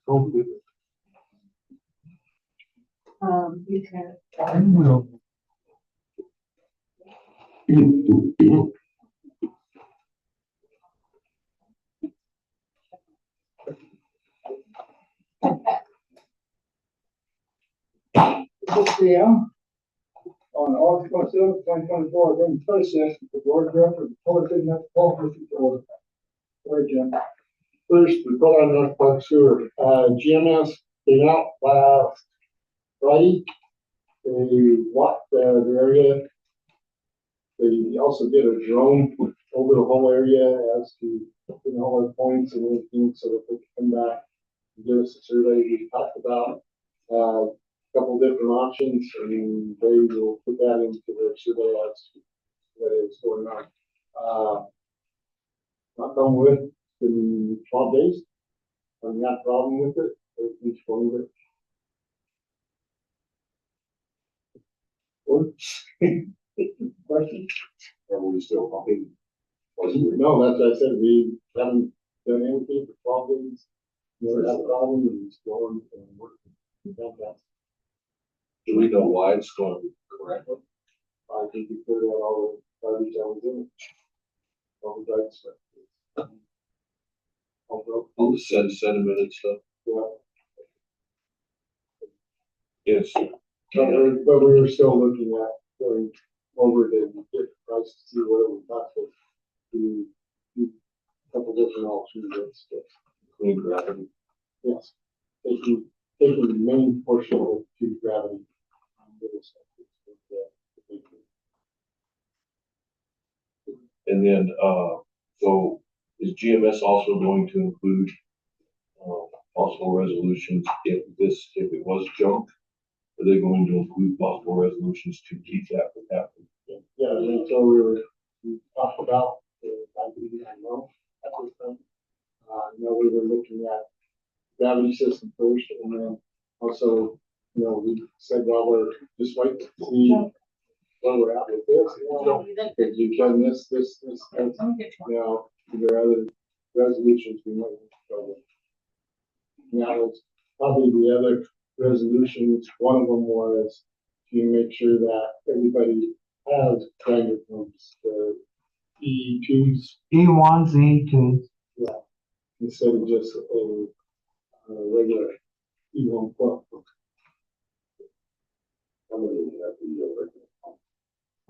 go with it. You can. I will. Six P.M. on August 27th, 2024, during the study session, the board director of the Metropolitan Metropolitan order. Sorry, Jim. First, we put on North Park Sewer. GMS came out last Friday. They walked the area. They also did a drone over the whole area as to all our points and everything so that they could come back and give us a survey. We talked about a couple different options and they will put that into their survey as to what is going on. Knock on wood, in 12 days. I've got a problem with it. Everything's going with it. Questions? Are we still pumping? No, that's what I said. We haven't done anything for 12 days. Never had a problem and it's going and working. Fantastic. Do we know why it's going correctly? I think we put out all the garbage that was in it. All the dried stuff. All the sediment and stuff. Yeah. Yes. But we were still looking at going over the different price to see what it would cost us to do a couple different alternatives. Clean gravity. Yes, taking the main portion of it to gravity. And then, so is GMS also going to include possible resolutions if it was junk? Are they going to include possible resolutions to keep that from happening? Yeah, and so we talked about I know at this time. We were looking at gravity system first, and then also, we said, well, we're just waiting to see where we're at with this. Because you've done this, and, there are other resolutions we might need to go with. Now, it's probably the other resolutions, one of them was to make sure that everybody has grinder pumps, the E2s. E1s, E2s. Yeah, instead of just a regular E1 pump. How many have the regular pump?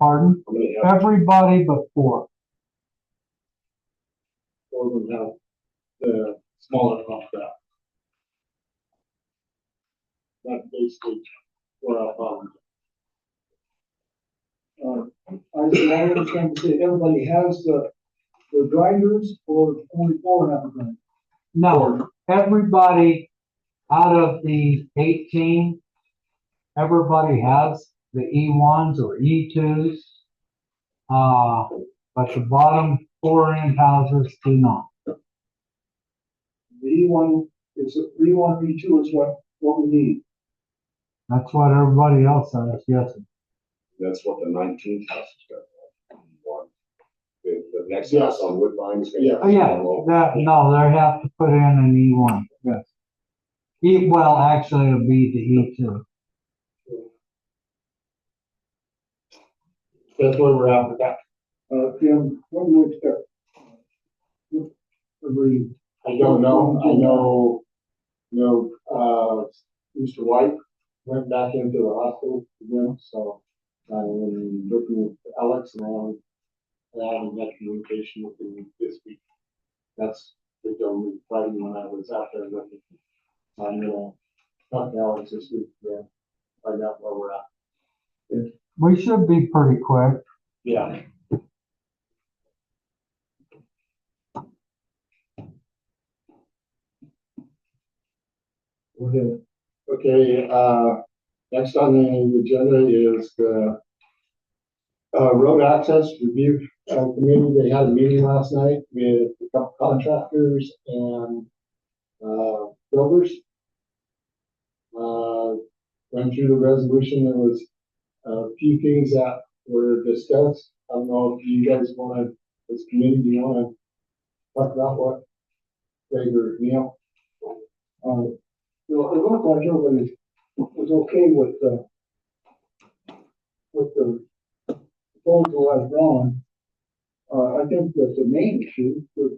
Pardon? How many have? Everybody but 4. Or we have the smaller pump that. That's basically what our problem. I understand to say everybody has the grinders, or only 4 have a grinder. No, everybody out of the 18, everybody has the E1s or E2s. But the bottom 4 end houses do not. The E1 E1, E2 is what we need. That's what everybody else has, yes. That's what the 19th house is got. The next house on Woodbine is going to. Oh, yeah, no, they have to put in an E1, yes. Well, actually, it'll be the E2. That's where we're at with that. Tim, what do you expect? I don't know. I know, Mr. White went back into the hospital again, so I'm looking at Alex and I haven't had communication with him this week. That's the only Friday when I was out there looking. I'm gonna talk to Alex this week again, find out where we're at. We should be pretty quick. Yeah. Okay, next on the agenda is the road access review committee. They had a meeting last night with a couple contractors and builders. Went through the resolution. There was a few things that were discussed. I don't know if you guys want to, this committee, do you want to talk about what Craig or Neil? You know, it looked like everybody was okay with the proposal as drawn. I think that the main issue was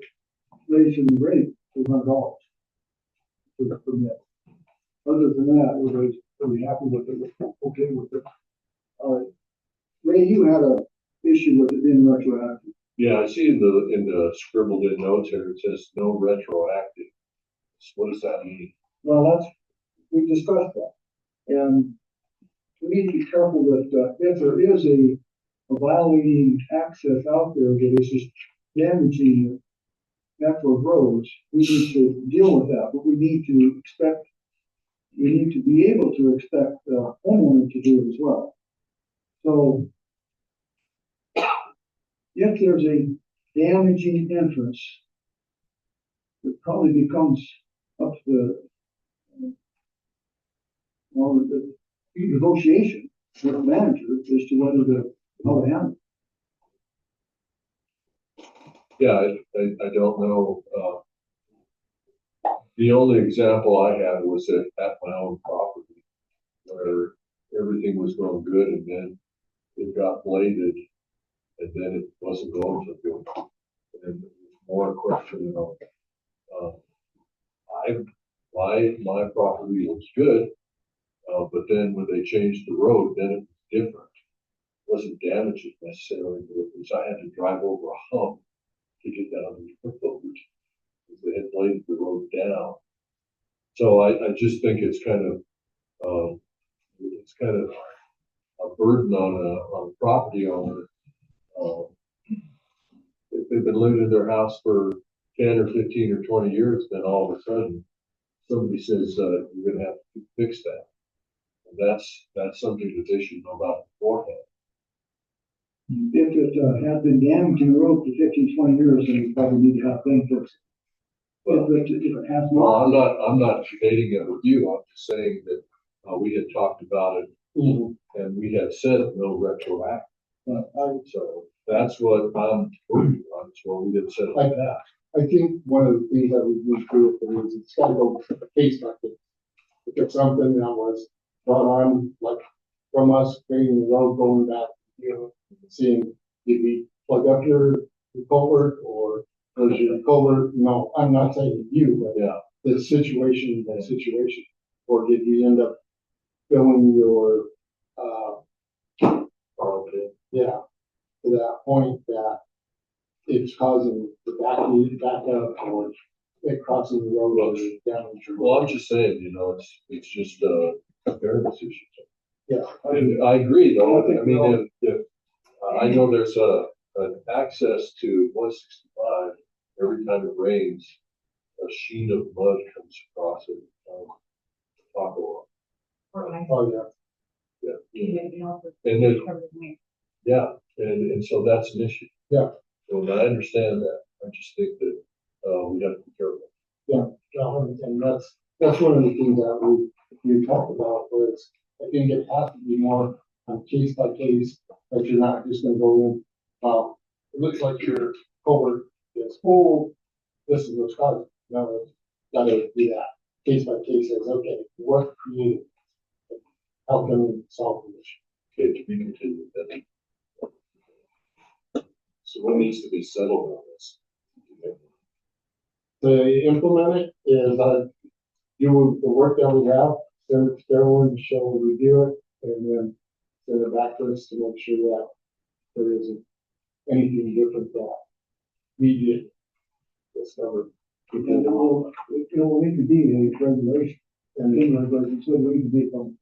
raising the rate to $100 for the permit. Other than that, everybody's pretty happy with it, okay with it. Ray, you had a issue with it being retroactive. Yeah, I see in the scribbled in notes here, it says no retroactive. So what does that mean? Well, we discussed that. And we need to be careful that, if there is a violating access out there that is just damaging natural roads, we need to deal with that, but we need to be able to expect the homeowner to do it as well. So if there's a damaging entrance, it probably becomes up to the negotiation with the manager as to whether how to handle it. Yeah, I don't know. The only example I had was at my own property where everything was going good and then it got bladed and then it wasn't going so good. And it was more a question of, my property was good, but then when they changed the road, then it was different. It wasn't damaging necessarily, but it was, I had to drive over a hump to get down the road because they had bladed the road down. So I just think it's kind of a burden on a property owner. If they've been living in their house for 10 or 15 or 20 years, then all of a sudden somebody says you're going to have to fix that. And that's something that they should know about beforehand. If it has been damaging the road for 15, 20 years, then you probably need to have things fixed. If it has Well, not. I'm not debating it with you. I'm just saying that we had talked about it and we had said no retroactive. So that's what I'm working on. It's what we didn't set like that. I think one of the things that we need to do with it is it's gotta go case by case. If it's something that was brought on, like from us creating the road going back, seeing, did we plug up your culvert or was your culvert? No, I'm not saying you, but Yeah. the situation, or did you end up filling your, Okay. yeah, to that point that it's causing the back up or it crossing the road or damage. Well, I'm just saying, it's just a fairness issue. Yeah. And I agree, though. I mean, if I know there's an access to 165 every time it rains, a sheen of mud comes across it. Taco. Oh, yeah. And then, yeah, and so that's an issue. Yeah. So I understand that. I just think that we have to be careful. And that's one of the things that we talked about was, I think it has to be more case by case, that you're not just gonna go in, it looks like your culvert is full, this is what's causing it. No, it's gotta be that case by case, says, okay, what created it? How can we solve the issue? Okay, to be continued. Then. So what needs to be settled on this? To implement it is, do the work that we have, send it to Carolyn, she'll review it, and then send it back to us to make sure that there isn't anything different that we did discover. And it will need to be a regulation. And then regulations, so it will need to be from.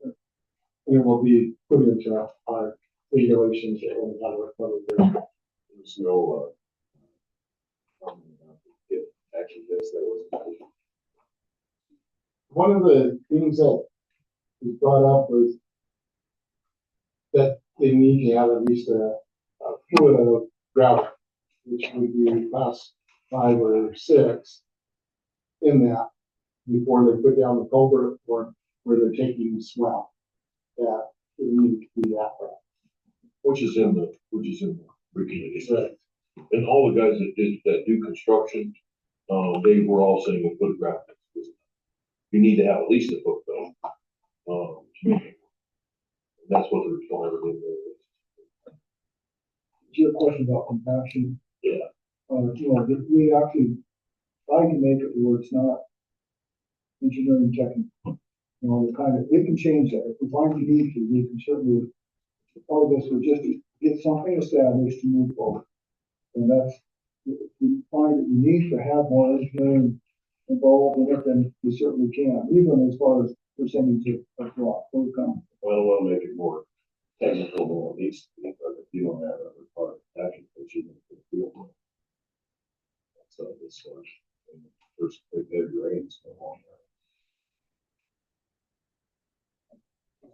And it will be put into our regulations and how to recover there. There's no actually yes, that was One of the things that was brought up was that they need to have at least a foot of gravel, which would be class 5 or 6 in that before they put down the culvert or where they're taking the swell. That it needed to be that way. which is in the regulations. Right. And all the guys that do construction, they were all saying a foot of gravel. you need to have at least a foot though. That's what the requirement in there is. It's your question about compaction. Yeah. You know, that we actually try to make it where it's not engineering technical. You know, the kind of, we can change that. If we find we need to, we can certainly, part of this would just to get something established to move forward. And that's, if we find that we need to have more engineering involved in it, then we certainly can, even as far as percentage of rock, will come. I don't wanna make it more technical than it needs to be, but if you don't have other part of the package, that you can feel more. So this one, first, big rains go on there.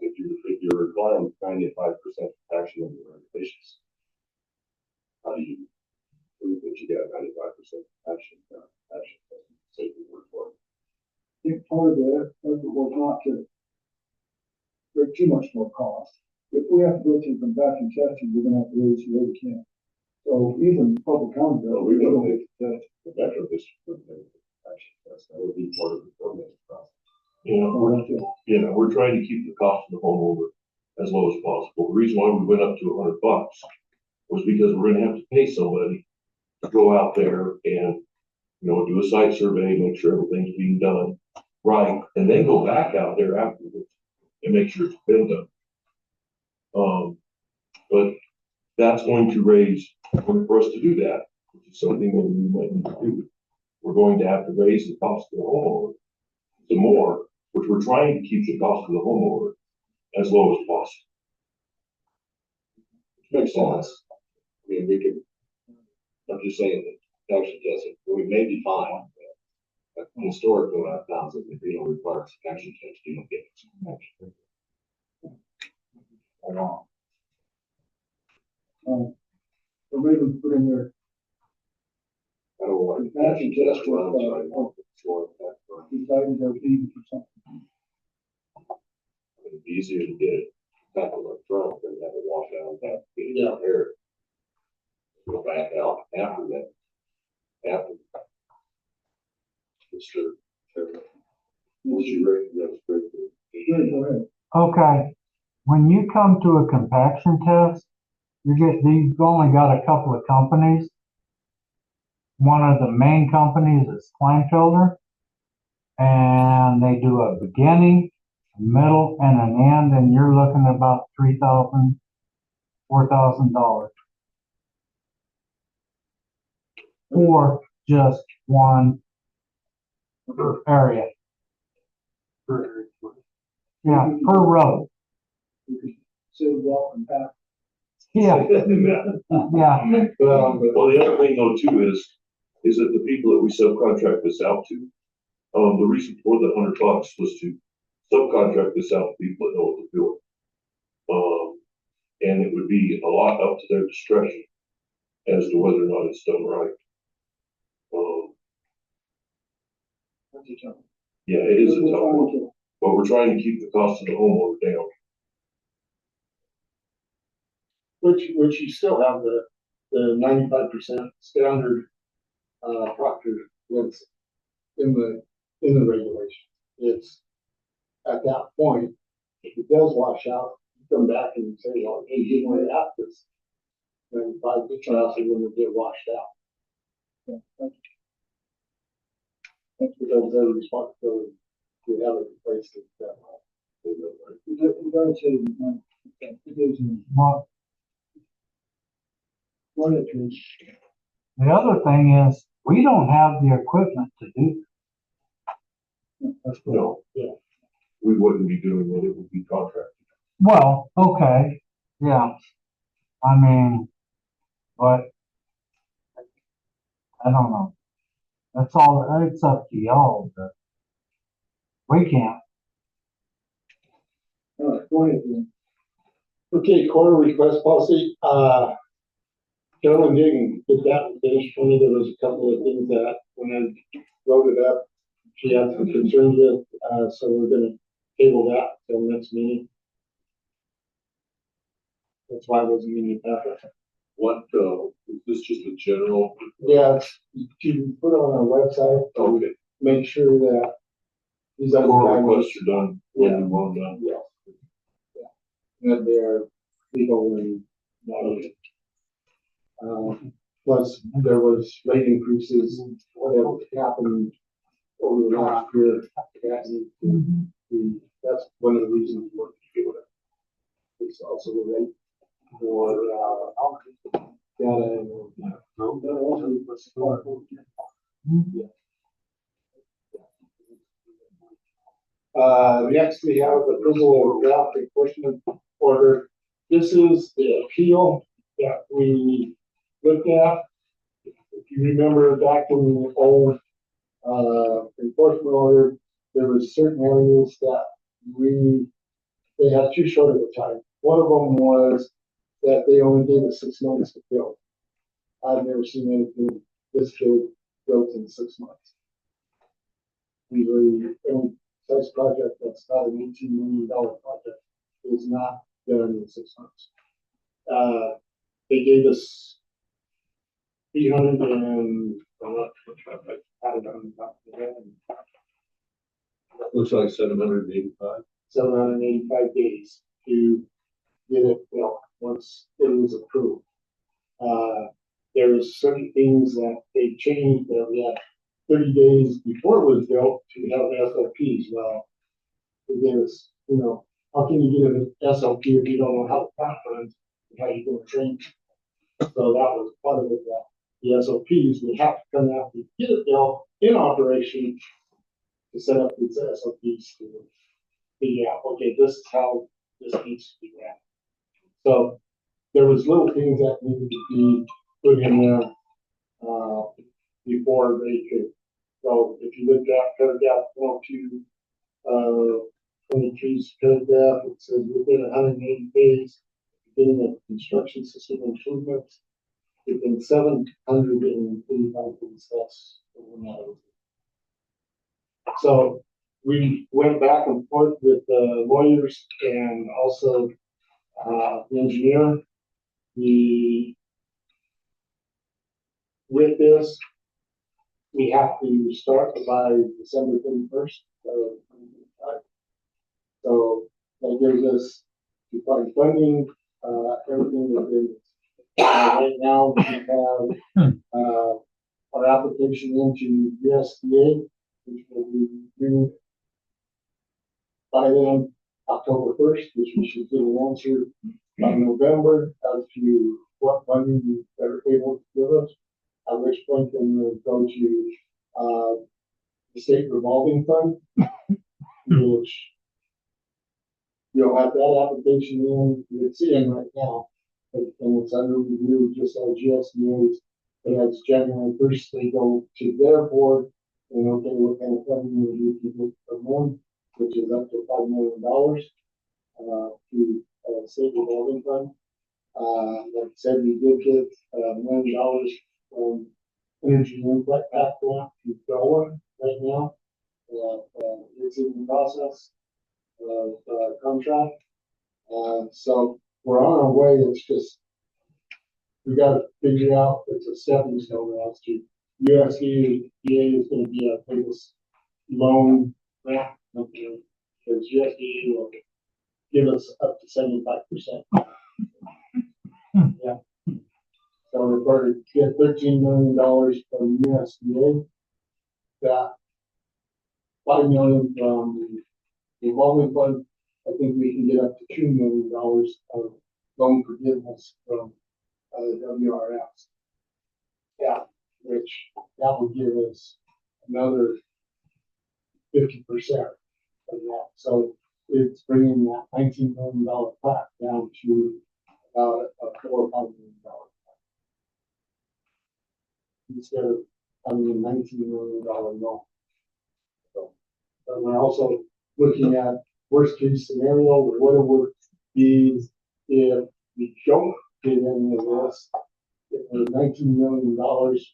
If you're requiring 95% action in your regulations, how do you prove that you got 95% action? Action, safety work for it. I think part of the effort was not to bring too much more cost. If we have to go through compaction testing, we're gonna have to raise the rate again. So even public county, No, we don't take the metro district for the action test. That would be part of the permitting process. We're trying to keep the cost of the homeowner as low as possible. The reason why we went up to $100 was because we're gonna have to pay somebody to go out there and, do a site survey, make sure everything's being done right, and then go back out there afterwards and make sure it's been done. But that's going to raise, for us to do that, which is something that we might need to do. We're going to have to raise the cost of the homeowner some more, which we're trying to keep the cost of the homeowner as low as possible. Which makes sense. I mean, we could, I'm just saying that action testing, we may be fine. But historically, what I've found is that if you don't require action test, you don't get action. or maybe we put in there, I don't want action test with, It's deciding those needs or something. easier to get it back on the front than have it wash out and have to get it out there. Go back out after that. After. Sure. What's your rate? That's great. Sure, go ahead. Okay, when you come to a compaction test, you've only got a couple of companies. One of the main companies is Kleinfelder, and they do a beginning, a middle, and an end, and you're looking at about $3,000, $4,000 for just one area. Yeah, per road. We could say walk and path. Yeah, yeah. Well, the other thing though too is that the people that we subcontract this out to, the reason for the $100 was to subcontract this out to people that know what they're doing. And it would be a lot up to their discretion as to whether or not it's done right. Yeah, it is a tough one, but we're trying to keep the cost of the homeowner down. Which you still have the 95% standard, proctor that's in the regulation. It's at that point, if it does wash out, you come back and say, oh, hey, you want to have this. Then by the transfer when it get washed out. That's because their responsibility to have it replaced at that point. It does say, it is in Well, one of the, the other thing is, we don't have the equipment to do. that's good. No, yeah, we wouldn't be doing it, it would be contracted. Well, okay, yeah. I mean, but I don't know. That's all, it's up to y'all, but we can't. All right, go ahead, then. Okay, corner request policy, Carolyn didn't get that finished for me. There was a couple of things that when I wrote it up, she had some concerns with, so we're gonna table that till next meeting. That's why I wasn't in the packet. What, is this just a general? Yeah, it's to put on our website, Okay, make sure that these other Before guys. requests are done, when you want done. Yeah. Yeah. And they're legal and not. Plus, there was rate increases that happened over the last year. That's one of the reasons we're doing it. It's also the rate for, data and. Next we have the approval of draft enforcement order. This is the appeal that we looked at. If you remember back in the old, enforcement order, there was certain areas that they had too short of a time. One of them was that they only gave us 6 months to build. I've never seen anything this big built in 6 months. Usually, any size project that's not an $18 million project is not done in 6 months. They gave us 300 and, I'm not sure if I had it on top of my head. Looks like 785. 785 days to get it built once it was approved. There was certain things that they changed that we had 30 days before it was built to have SOPs. Well, they gave us, how can you get an SOP if you don't know how the plant runs and how you're going to train? So that was part of it, that the SOPs, we have to come out and get it built in operation to set up these SOPs to figure out, okay, this is how this needs to be ran. So there was little things that needed to be put in there before they could. So if you look at paragraph 102, 23's paragraph, it says within 180 days, beginning of construction system improvements, within 785 days, that's what we're not. So we went back and forth with the lawyers and also the engineer. With this, we have to start by December 31st. So that gives us to find funding, everything within. Right now, we have our application into USDA, which will be due by then October 1st, which we should get an answer by November as to what funding they're able to give us. At which point then we'll go to the state revolving fund, which you'll have that application in. It's in right now, and it's under review just as USDA's. And as January 1st, they go to their board and okay, what kind of funding we can get from them, which is up to $5 million to state revolving fund. Like I said, we did get $1 million from Energy Impact Grant to Delaware right now. It's in the process of contract. So we're on our way. It's just we got to figure out. It's a stepping stone as to USDA is going to be our biggest loan grant company because USDA will give us up to 75%. Yeah. So we're going to get $13 million from USDA. That $5 million from the revolving fund. I think we can get up to $2 million of loan forgiveness from WRS. Yeah, which that would give us another 50% of that. So it's bringing that $19 million plaque down to about a $4 or $5 million plaque. Instead of having a $19 million loan. So, but we're also looking at worst case scenario, what it would be if we don't get any of this. If we're $19 million,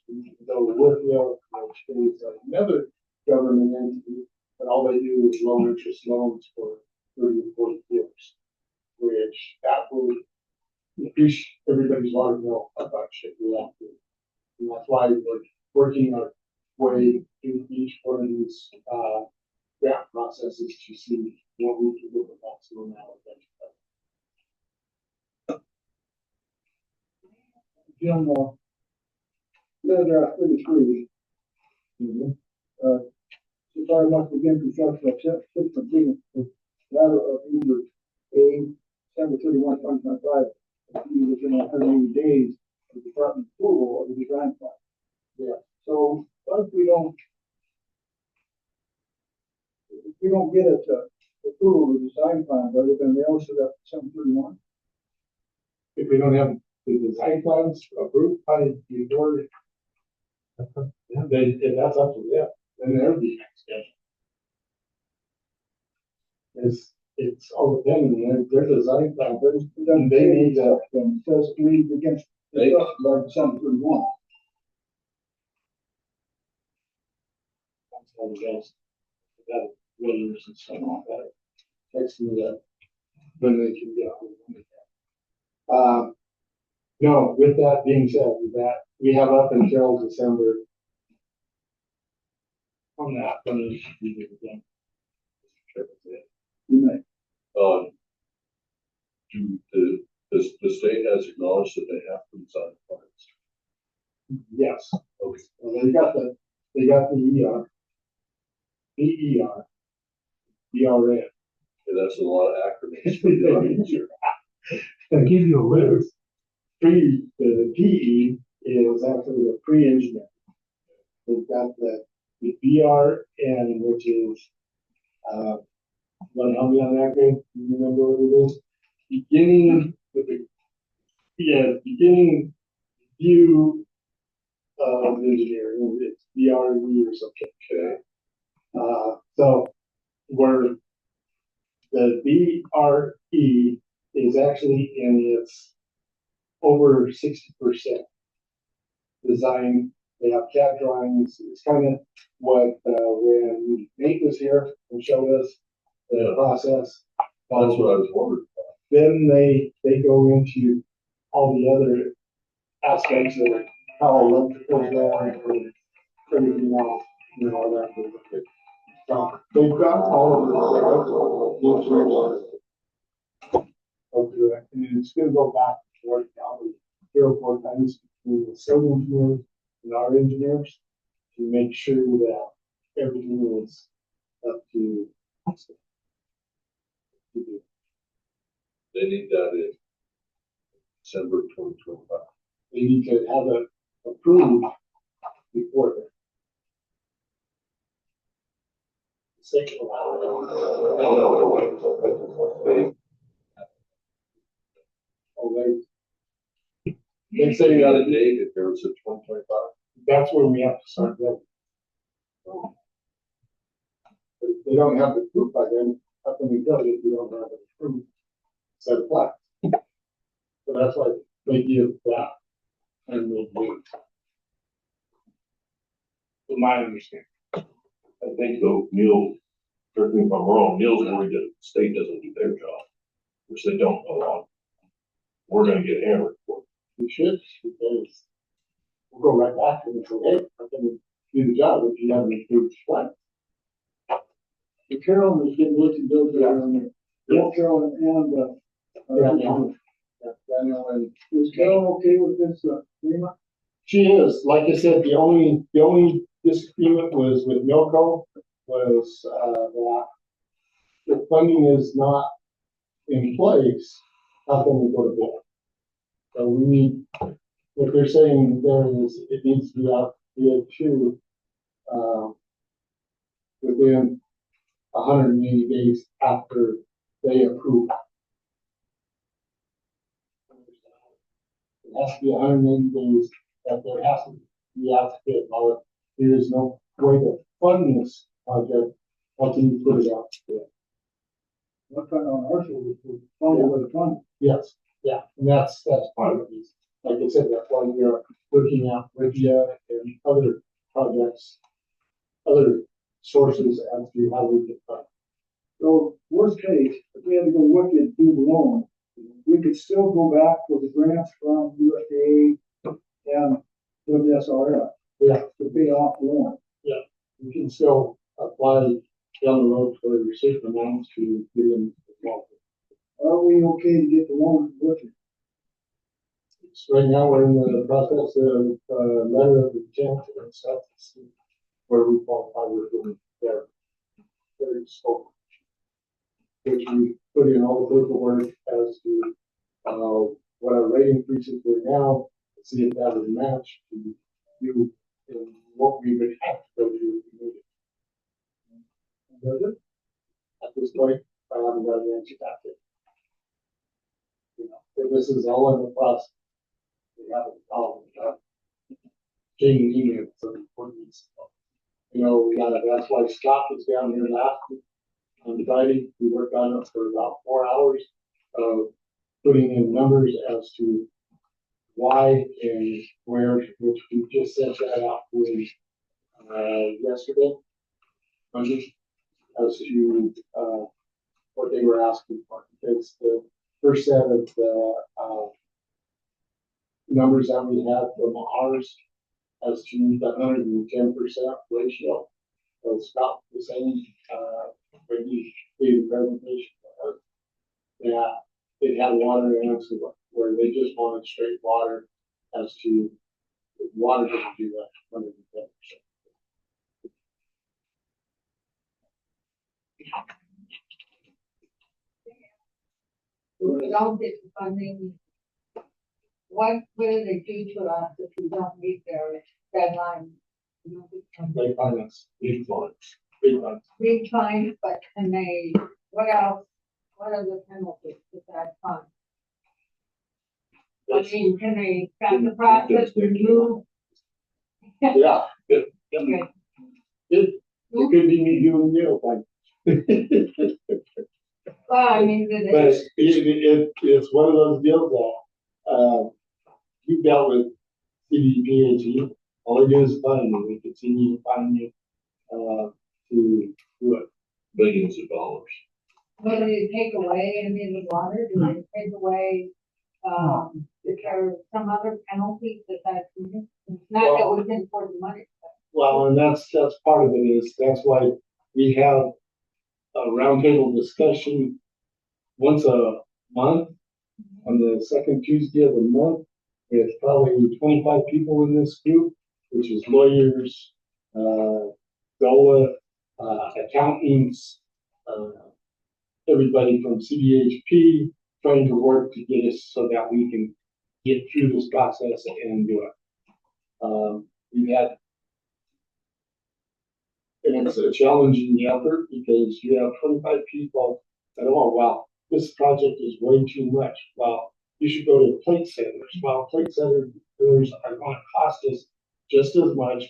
we can go with them, which is another government entity, but all they do is low interest loans for 30 or 40 years, which that will increase everybody's water bill a bunch if we have to. And that's why we're working our way through each one of these grant processes to see what we can do with that, so now. Jim, paragraph 33. Supply must begin construction of six completing the latter of either A, December 31, 2025, or B, within 180 days of the department approval of the design plan. Yeah, so what if we don't get it, approval of the design plan, are they gonna mail us it at 7/31? If we don't have the design plans approved by the board, then that's up to them, then they're the next step. It's all depending on their design plan, but they need to, Says we begin construction by December 31. that's how it goes. That letters and stuff like that. Text me that when they can get hold of me. No, with that being said, that we have up until December on that, when it should be again. You may. The state has acknowledged that they have to design plans. Yes, Okay. well, they got the ER, BER, BRN. Okay, that's a lot of acronyms for the audience here. They give you a list. The PE is actually the pre-engineer. We've got the BRN, which is, want to help me on that, Greg? You remember what it is? Beginning with beginning view of engineering, it's BRE or something. Okay. So where the BRE is actually in its over 60% design. They have CAD drawings. It's kind of what when Nate was here and showed us the process. That's what I was wondering. Then they go into all the other aspects of how electrical is going and everything else, you know, all that. So they've got all of it. Okay, and it's gonna go back toward Calvary, 3 or 4 times between the civil engineers and our engineers to make sure that everything is up to. They need that in December 2025. They need to have it approved before then. Second they say They got a date if there was a 2025. that's where we have to start building. If they don't have the proof by then, how can we build it if we don't have it approved? Set of plans. So that's why they give that and we'll do it. From my understanding. I think though, Neil, correct me if I'm wrong, Neil's worried that the state doesn't do their job, which they don't a lot. We're gonna get hammered for it. We should, because we'll go right back to them and say, hey, how can we do the job if you haven't approved the plan? The Carolyn has been working those around there. Yeah, Carolyn and, Daniel and is Carolyn okay with this, agreement? she is, like I said, the only disagreement was with Milco was, that the funding is not in place, how can we go to bid? So we need, what they're saying there is, it needs to be out bid to, within 180 days after they approve. It has to be 180 days that there has to be out to bid. Now, there is no way to fund this project until you put it out to bid. What kind on our shoulders, we follow with the fund. Yes, yeah, and that's part of these. Like I said, that's why we are looking at Rigia and other projects, other sources as to how we can fund. So worst case, if we had to go look and do the loan, we could still go back with the grants from USDA and WSRF. Yeah. To pay off the loan. You can still apply down the road for certain amounts to get them involved. Are we okay to get the loan with it? So right now, we're in the process of, letter of intent and stuff to see where we qualify with them there. Very scope. Which we put in all the paperwork as to, what our rate increases were now, to see if that would match to you, and what we would have to go do if we needed. Does it? At this point, I haven't got an answer back yet. You know, but this is all in the process. We haven't, Jamie emailed some appointments. You know, that's why Scott was down here last week on Friday. We worked on it for about 4 hours of putting in numbers as to why and where, which we just sent that out with, yesterday. Monday, as to, what they were asking for, because the first set of the, numbers that we had from ours as to the 110% ratio. So Scott was saying, when he gave the presentation, that it had water and where they just wanted straight water as to water doesn't do that 110%. We don't get the funding. What will they do to us if we don't meet their deadline? They finance, big funds, big funds. Big fines, but can they, what else, what are the penalties with that fund? I mean, can they stop the process, remove? Yeah, Okay. it could be me doing the thing. Well, I mean, do But they, it's one of those deals that, we dealt with CDPHE, all they do is fund you, we continue to fund you, to do it. Billions of dollars. will they take away any of the water? Do they take away, is there some other penalties that that's, not that we can afford the money? Well, and that's part of it is, that's why we have a roundtable discussion once a month, on the second Tuesday of the month. We have probably 25 people in this group, which is lawyers, DOLA, accountants, everybody from CDHP, trying to work to get us so that we can get through this process and do it. We've had, and it's a challenging effort because you have 25 people that, oh, wow, this project is way too much. Well, you should go to plate settlers. Well, plate settlers are going to cost us just as much.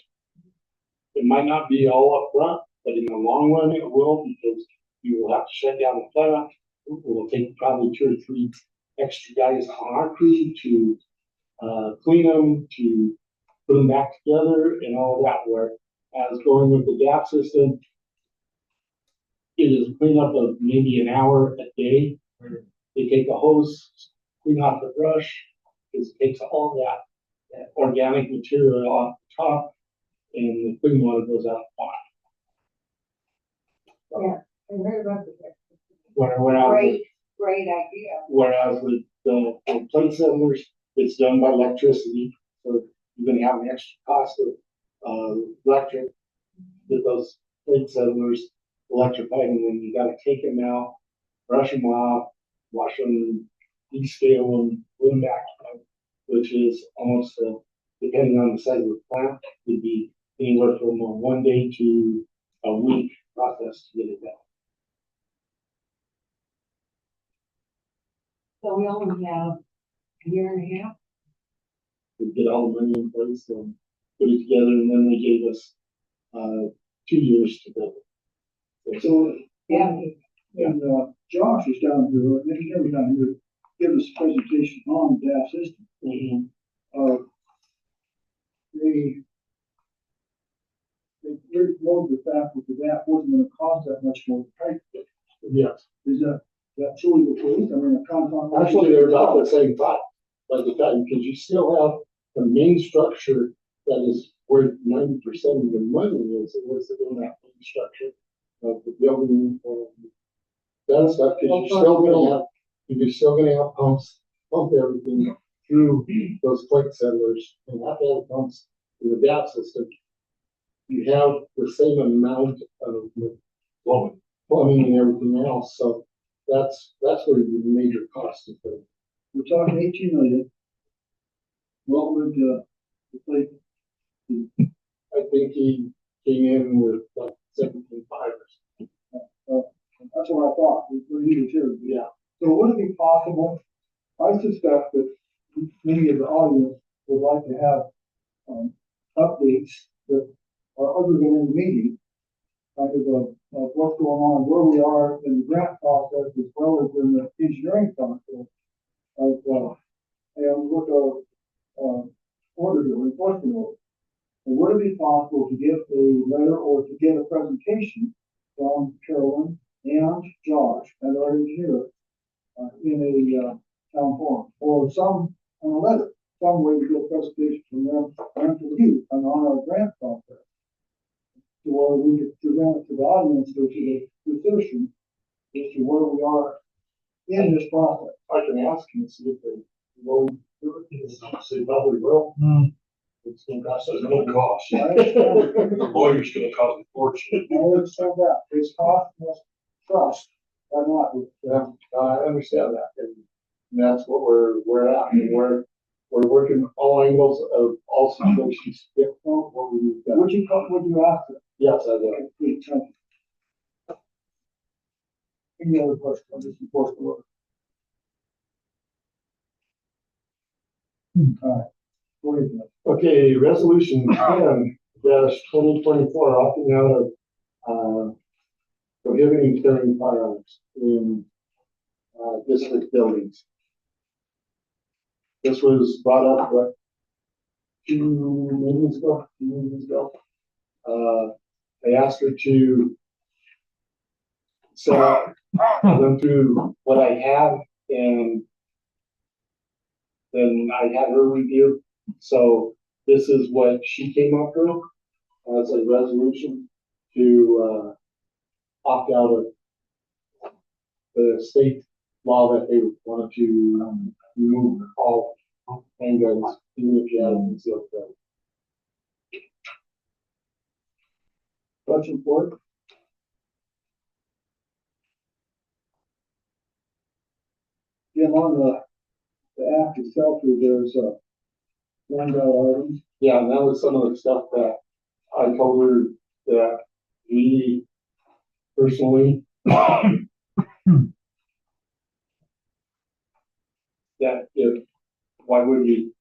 It might not be all up front, but in the long run, it will, because you will have to shut down the plant. It will take probably 2 or 3 extra guys on our crew to clean them, to put them back together, and all of that work. As going with the DAP system, it is cleanup of maybe an hour a day. They take the hose, clean off the brush, because it takes all that organic material off the top, and the clean water goes out the bottom. Yeah, I heard about that. Whereas Great idea. Whereas with the plate settlers, it's done by electricity, so you're gonna have an extra cost of electric with those plate settlers, electrifying them. You gotta take them out, brush them off, wash them, descale them, put them back, which is almost, depending on the size of the plant, would be anywhere from a 1 day to a week process to get it done. So we only have a year and a half. We get all the money in place and put it together, and then they gave us 2 years to build it. So, Yeah. when Josh was down here, and he never down here, give us a presentation on the DAP system. They very well the fact that the DAP wasn't gonna cost that much more to pipe. Yes, Is that truly the case? I mean, a compound. actually, they're about the same price, like the fact, because you still have the main structure that is where 90% of the money is, it was in that main structure of the building, that stuff, cause you're still gonna have pump everything through those plate settlers, and have to have pumps in the gas system. You have the same amount of plumbing and everything else, so that's where your major cost is. We're talking 18 million. What would, the plate, I think he came in with like 17.5 or that's what I thought, we needed to. yeah. So would it be possible, I suspect that many of the audience would like to have, updates that are other than in the meeting, kind of what's going on, where we are in the grant process as well as in the engineering process. And what the, order here, enforcement order. And would it be possible to get a letter or to get a presentation from Carolyn and Josh and our engineer in a town forum, or some on a letter, some way to get a presentation from them and from you and on our grant process, to where we could present it to the audience or to the citizens as to where we are in this process. I can ask him and see if they will do it. They probably will. It's gonna cost us There's no no cost. I understand, The lawyer's gonna cost a fortune. I understand that, it's costing us trust, or not. Yeah, I understand that, and that's what we're at, and we're working all angles of all situations. Yeah, what we need done. Would you ask it? Yes, I will. Okay, please, thank you. Any other questions on this enforcement order? All right, go ahead, Jeff. Okay, resolution 10-2024, opting out of, prohibiting carrying firearms in, district buildings. This was brought up, what, 2 meetings ago? I asked her to, so I went through what I have, and then I had her review. So this is what she came up with as a resolution to opt out of the state law that they wanted to remove all handguns, even if you have a concealed carry. Question for it? Jim, on the act itself, there's lined out items. Yeah, and that was some of the stuff that I told her that we personally that if, why would we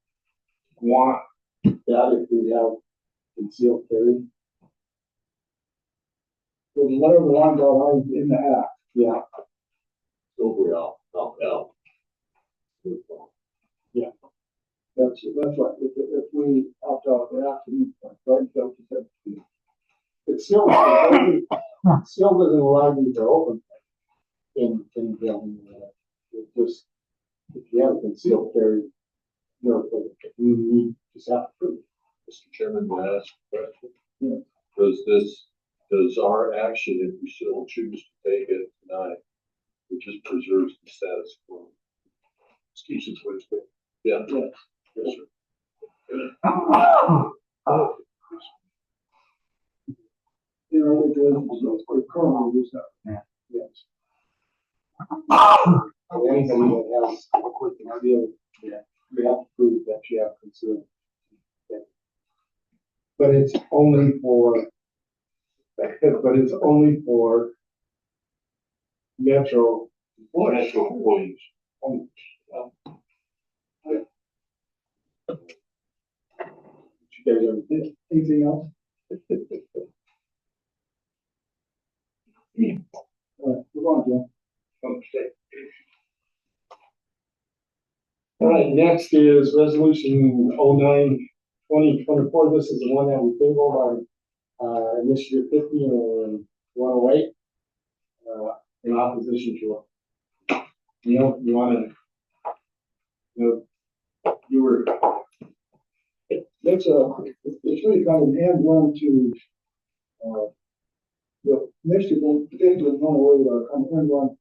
want that if we have concealed carry? So the letter of the lined out items in the act. Yeah, So we all opt out. That's right. If we opt out of the act, right, so to say. it still doesn't allow you to open in building. It just, if you have concealed carry, you just have to prove. Mr. Chairman, may I ask a question? Yeah. Does our action, if we still choose to take it tonight, it just preserves the status quo? Keeps it what it's been. Yeah. Yes. Yes, sir. You know, we're currently use that. Yes. And anybody that has a quick idea, yeah, you have to prove that you have concealed. Yeah. But it's only for Metro. Metro employees. Only. You guys understand? Anything else? All right, move on, Jim. Okay. All right, next is resolution 09-2024. This is the one that we tabled on initiative 50 and 108 in opposition to it. You know, you want to, you were. It's really kind of an end run to, Michigan, particularly Illinois, are coming on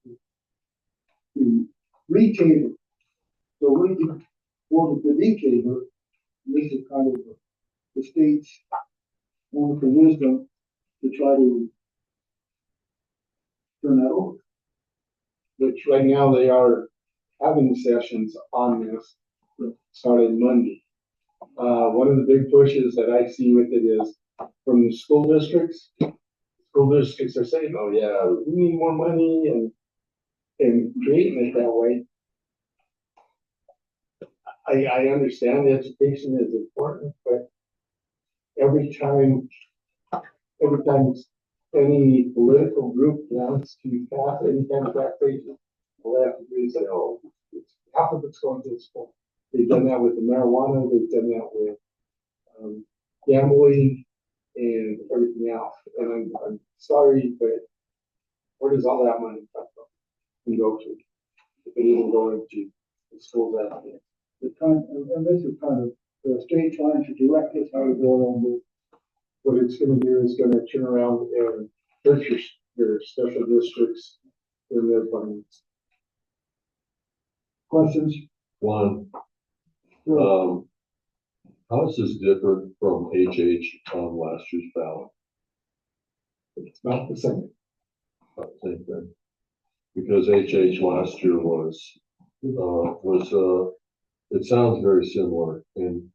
to retailer. So we ordered the retailer, this is kind of the state's wonderful wisdom to try to turn that over. Which right now they are having sessions on this, starting Monday. One of the big pushes that I see with it is from the school districts. School districts are saying, oh yeah, we need more money and creating it that way. I understand education is important, but every time any political group wants to pass any kind of taxation, all they have to do is say, oh, half of it's going to the school. They've done that with the marijuana, they've done that with gambling and everything else. And I'm sorry, but where does all that money come from and go to? If it isn't going to the schools out there. And this is kind of the state trying to direct us how to go along with. What it's gonna do is gonna turn around and hurt your special districts in their funds. Questions? One, Sure. how is this different from HH on last year's ballot? It's not the same. About the same thing. Because HH last year it sounds very similar and,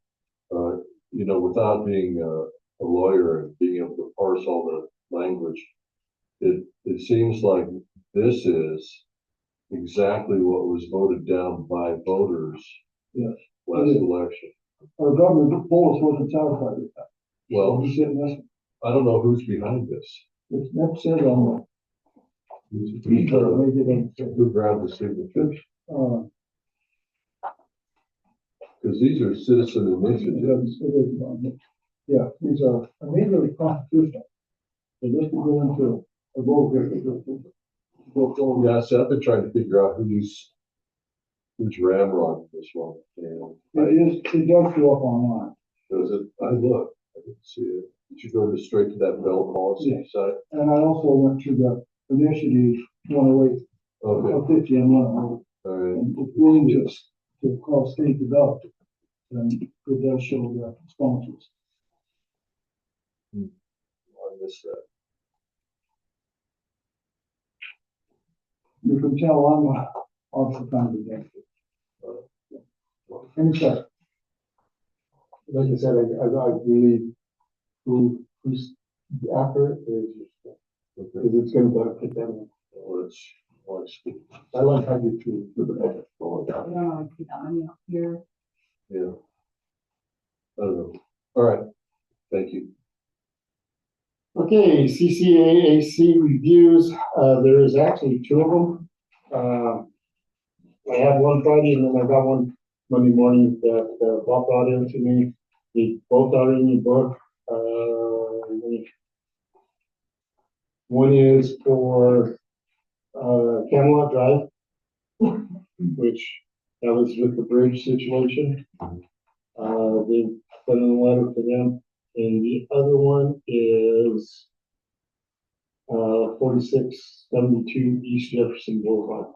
without being a lawyer and being able to parse all the language, it seems like this is exactly what was voted down by voters Yes. last election. Our government Polis wasn't satisfied with that. Well, He said, listen, I don't know who's behind this. that said on Who's, the, who grabbed the signatures? uh, Because these are citizen initiatives. yeah, these are immediately constitutional. So this will go into a vote here. Go forward. Yeah, so I've been trying to figure out who's ramrodding this one. And It does show up online. does it, I looked, I didn't see it. Did you go straight to that bill policy Yes. site? And I also went to the initiative 108, Okay, 50 and 108. all right. And it's really just to call state developed. And it does show the sponsors. I missed that. You can tell I'm also kind of against it. Any question? Like I said, I really who's after it is just because it's gonna benefit them. Well, let's I like how you treat the benefit. I don't know, if I'm up here. yeah. I don't know. All right, thank you. Okay, CCAAC reviews, there is actually two of them. I had one Friday and then I got one Monday morning that Bob brought in to me. They both are in your book. One is for, Camelot Drive, which that was with the bridge situation. They put in a letter to them. And the other one is 4672 East Jefferson Boulevard.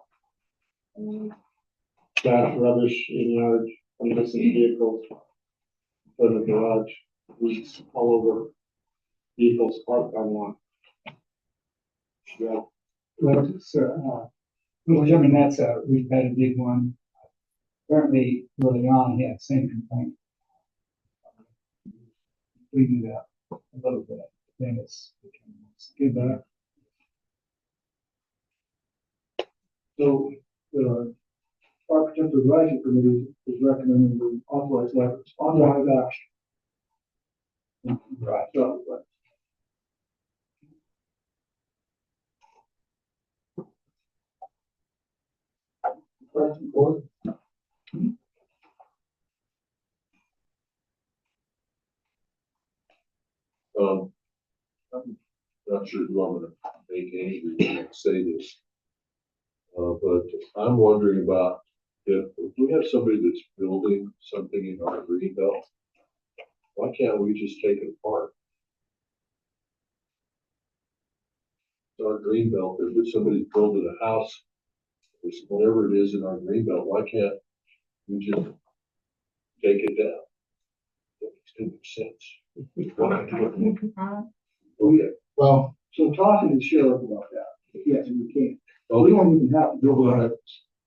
Trash, rubbish in yards, missing vehicles, from the garage, leaks all over, vehicles parked on one. Yeah, Well, sir, well, Jim, and that's, we've had a big one. Apparently, early on, he had the same complaint. We do that a little bit, then it's good back. So the Architecture Advisory Committee is recommending the authorized letters, authorized action. Right. So, question for I'm not sure who I'm gonna make angry when I say this. But I'm wondering about if we have somebody that's building something in our green belt, why can't we just take it apart? our green belt, if somebody's building a house, or whatever it is in our green belt, why can't we just take it down? That makes too much sense. Why do it? Okay, Well, so talk to the sheriff about that. Yes, we can. We Okay, don't even have to go ahead.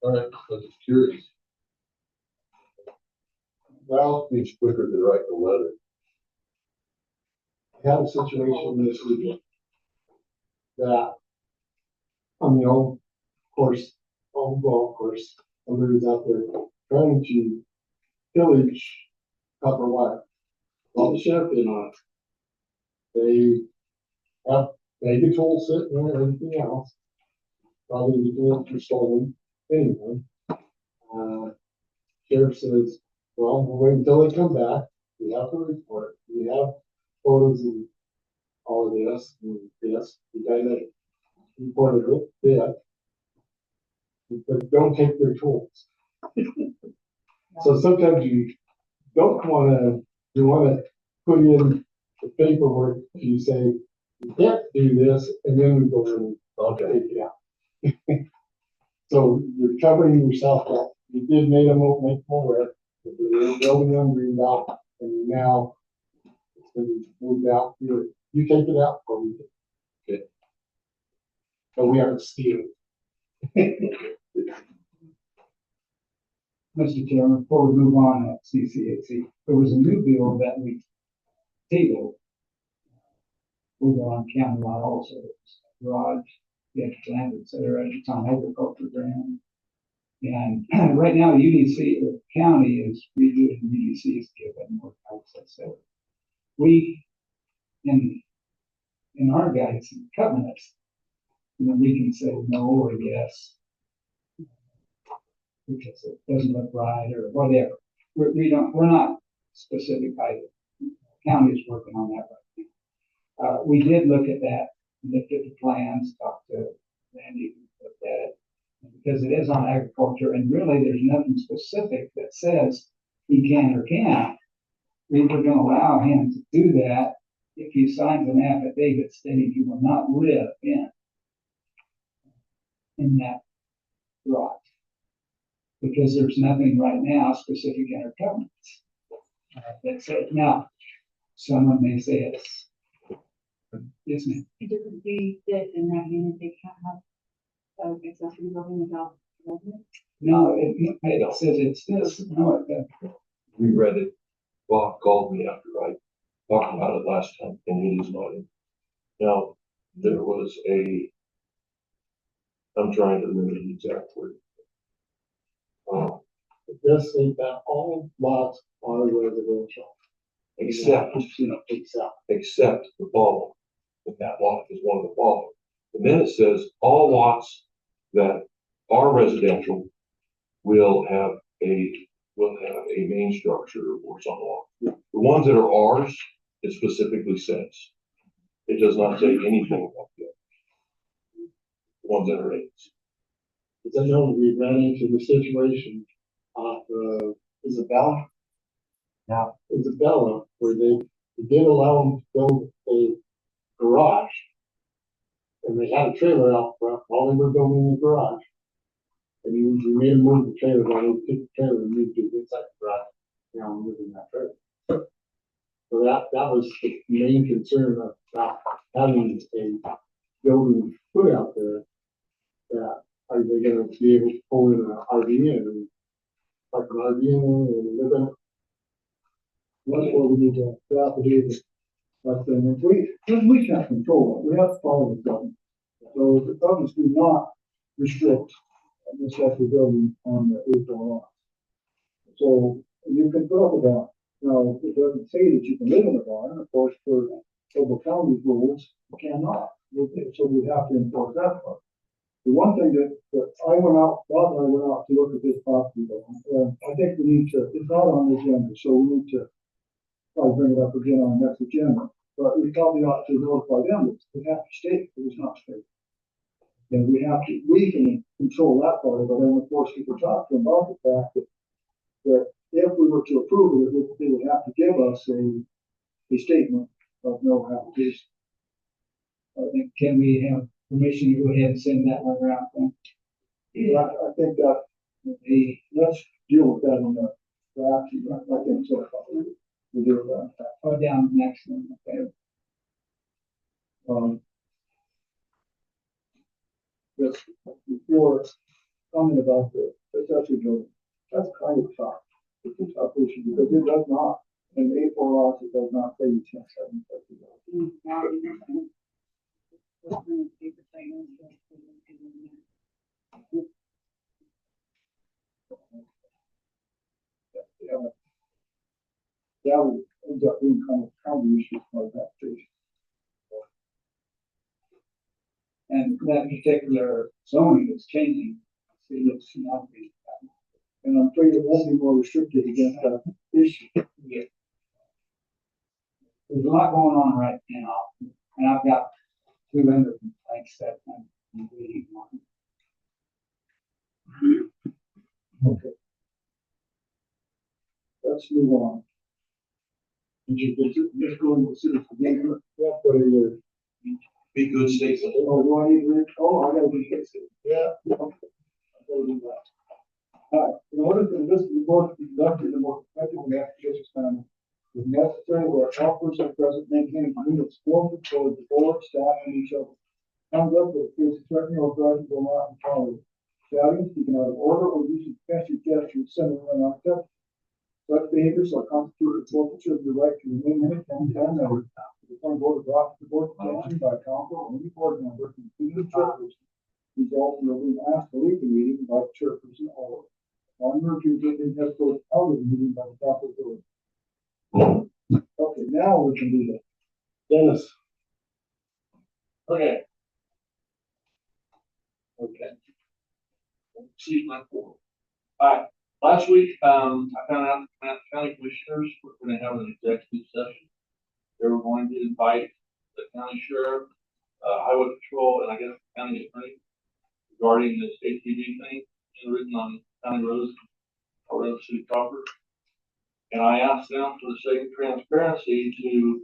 all right, I was just curious. well, Seems quicker than writing a letter. I had a situation this weekend that on the old golf course, somebody was out there trying to pillage copper wire. All the sheriff in on it. They have maybe tool sitting there and everything else. Probably the tools were stolen anyway. Sheriff says, well, we'll wait until they come back. We have to report. We have photos and all of this. And yes, the guy that reported it did. But don't take their tools. So sometimes you don't you wanna put in the paperwork, you say, you can't do this, and then we go in and Okay, take it out. So you're covering yourself up. You did make them aware that they were building on Greenbelt, and now it's been moved out. You take it out, or we take it. Okay. But we aren't stealing. Mr. Chairman, before we move on at CCAC, there was a new bill that we tabled over on county law also, garage, the extra land, et cetera, it's on agriculture ground. And right now, UDC, the county is redoing, UDC is given more access. So we, in our guides and covenants, we can say no or yes, because it doesn't look right or whatever. We're not specific either. County is working on that right now. We did look at that, looked at the plans, talked to Randy, looked at it, because it is on agriculture, and really there's nothing specific that says he can or can't. We were gonna allow him to do that if he signs an affidavit stating he will not live in that garage. Because there's nothing right now specific in our covenants. That says, now, someone may say it's, yes, ma'am. It doesn't be that in that unit, they can't have, accessory building without residence. No, it says it's this, no, it doesn't. We read it. Bob called me after I talked about it last time, and it is not in. Now, there was I'm trying to remember the exact word. It does say that all lots are residential. Except the following. If that lot is one of the following. And then it says all lots that are residential will have a main structure or something along. The ones that are ours, it specifically says. It does not say anything about the others. The ones that are eights. Because I know we ran into the situation of Isabella. Yeah. Isabella, where they did allow them to build a garage. And they had a trailer out front while they were building the garage. And you made them move the trailer, while they took the trailer and moved it inside the garage. Now I'm moving that trailer. So that was the main concern about having a building put out there. That are they gonna be able to pull in an RV in and park an RV in and live in it? That's what we need to affidavit. But then we can't control it, we have to follow the government. So the governments do not restrict accessory building on the April lot. So you can put up a barn. Now, it doesn't say that you can live in a barn, of course, for local county rules, you cannot. So we have to enforce that part. The one thing that I went out, Bob and I went out to look at this property, and I think we need to, it's not on the agenda, so we need to probably bring it up again on the next agenda. But we probably ought to notify them, we have to state it was not state. And we can control that part of it, and of course, we can talk to them about the fact that if we were to approve it, they would have to give us a statement of no application. I think, can we have permission to go ahead and send that letter out then. Yeah, I think that, let's deal with that in the draft, I think so. We do that. Or down the next one, okay? Just before comment about the accessory building, that's kind of tough. It's a tough issue because it does not, in A4 laws, it does not say you can't have an accessory building. Yeah. That would end up being kind of county issues like that too. And that particular zoning is changing. So it's not be. And I'm afraid it won't be more restricted against that issue. Yeah. There's a lot going on right now, and I've got 200 complaints that I'm reading on. Okay. Let's move on. Just going to citizens. Yeah, for a year. Be good, stay safe. Oh, do I need to read? Oh, I gotta do this. Yeah. Okay. I gotta do that. All right, in order for this report to be conducted in a more effective and efficacious manner, it is necessary that all persons present maintain a community support toward the board, staff, and each other. Conduct that appears threatening or threatening will not be tolerated. Shouting, speaking out of order, or using offensive gestures similar and unacceptable. Such behaviors are constituted forfeiture of the right to remain in attendance and notice. The point board of brought to the board's attention by council or any board member, including the chairperson, results in being asked to leave the meeting by the chairperson or on your to get in escort out of the meeting by the top of the board. Okay, now we can do that. Dennis, Okay. Okay. See my form. Alright, last week, I found out that county commissioners were gonna have an executive session. They were going to invite the county sheriff, highway patrol, and I guess county attorney regarding this ATV thing written on county roads, or road city proper. And I asked them for the sake of transparency to,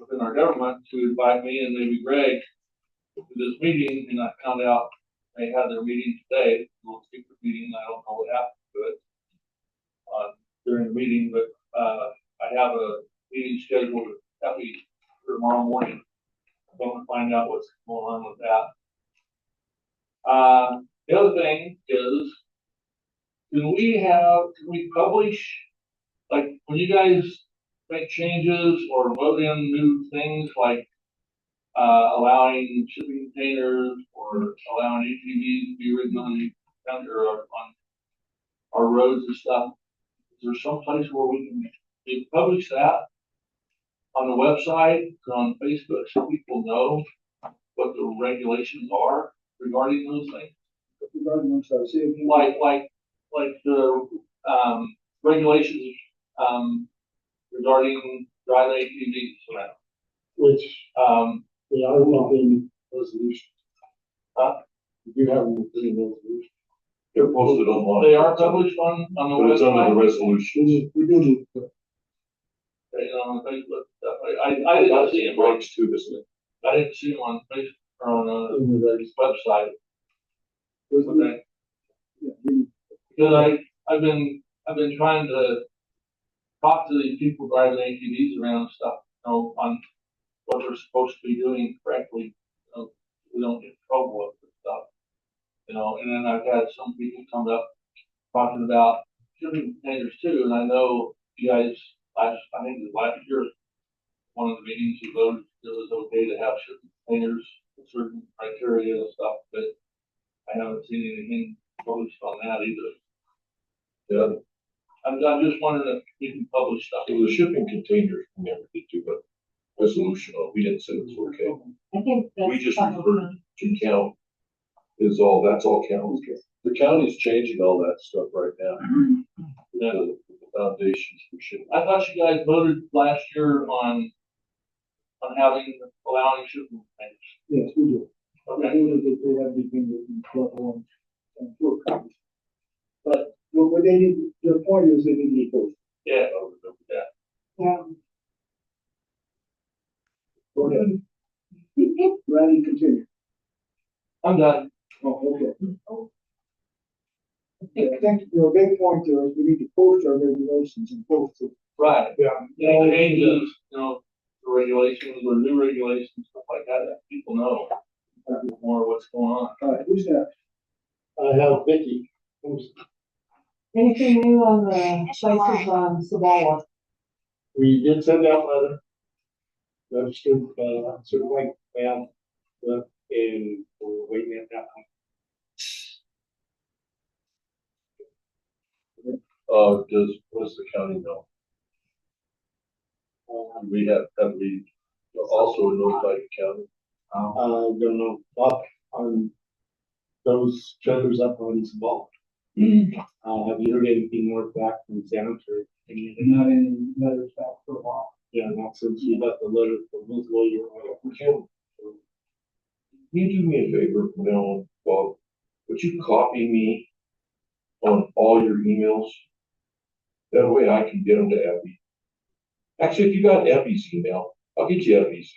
within our government, to invite me and maybe Greg to this meeting, and I found out they had their meeting today, a little secret meeting. I don't know what happened to it during the meeting, but I have a meeting scheduled with Effie for tomorrow morning. I'm going to find out what's going on with that. The other thing is, can we publish, like, when you guys make changes or vote in new things like allowing shipping containers or allowing ATVs to be ridden on the on our roads and stuff? Is there some place where we can publish that on the website or on Facebook so people know what the regulations are regarding those things? Regarding, I'm sorry, say again. Like the regulations regarding driving ATVs around. which Um, they are within resolution. Huh? You do have them within resolution. They're posted online. They are published on the But it's under the website. resolutions. We do need to. On Facebook stuff. I didn't see them. Rights too, isn't it? I didn't see them on Facebook or on In the regs. website. There's Okay. yeah, we- Because I've been trying to talk to these people driving ATVs around and stuff, you know, on what they're supposed to be doing correctly. You know, we don't get in trouble with this stuff. You know, and then I've had some people come up talking about shipping containers too, and I know you guys, I think it was last year, one of the meetings you voted, it was okay to have shipping containers with certain criteria and stuff, but I haven't seen anything published on that either. Yeah, I'm just wondering if we can publish stuff. so the shipping containers, we never did do a resolution on, we didn't say it was okay. I think that's. We just referred to count that's all county. The county's changing all that stuff right now. Yeah. The foundations for shipping. I thought you guys voted last year on allowing shipping containers. Yes, we do. Okay. They have between the level and floor coverage. But what they need, the point is they need to be both. Yeah, I remember that. Go ahead. Randy, continue. I'm done. Oh, okay. I think your big point there is we need to post our regulations and post it. Right. Yeah. Any changes, the regulations or new regulations, stuff like that, that people know more what's going on. All right, who's next? I have Vicky. Who's- Anything new on the places on Sabala? We did send out letter. Registered, certified mail, and we're waiting at that. Does the county know? Have we also notified the county? Don't know, but on those trailers up on this ball. Have you heard anything more back from Santa or anything? Not any letters back for a while. Yeah, not since we got the letter from his lawyer. Can you do me a favor from now on, Bob? Would you copy me on all your emails? That way I can get them to Effie. Actually, if you got Effie's email, I'll get you Effie's.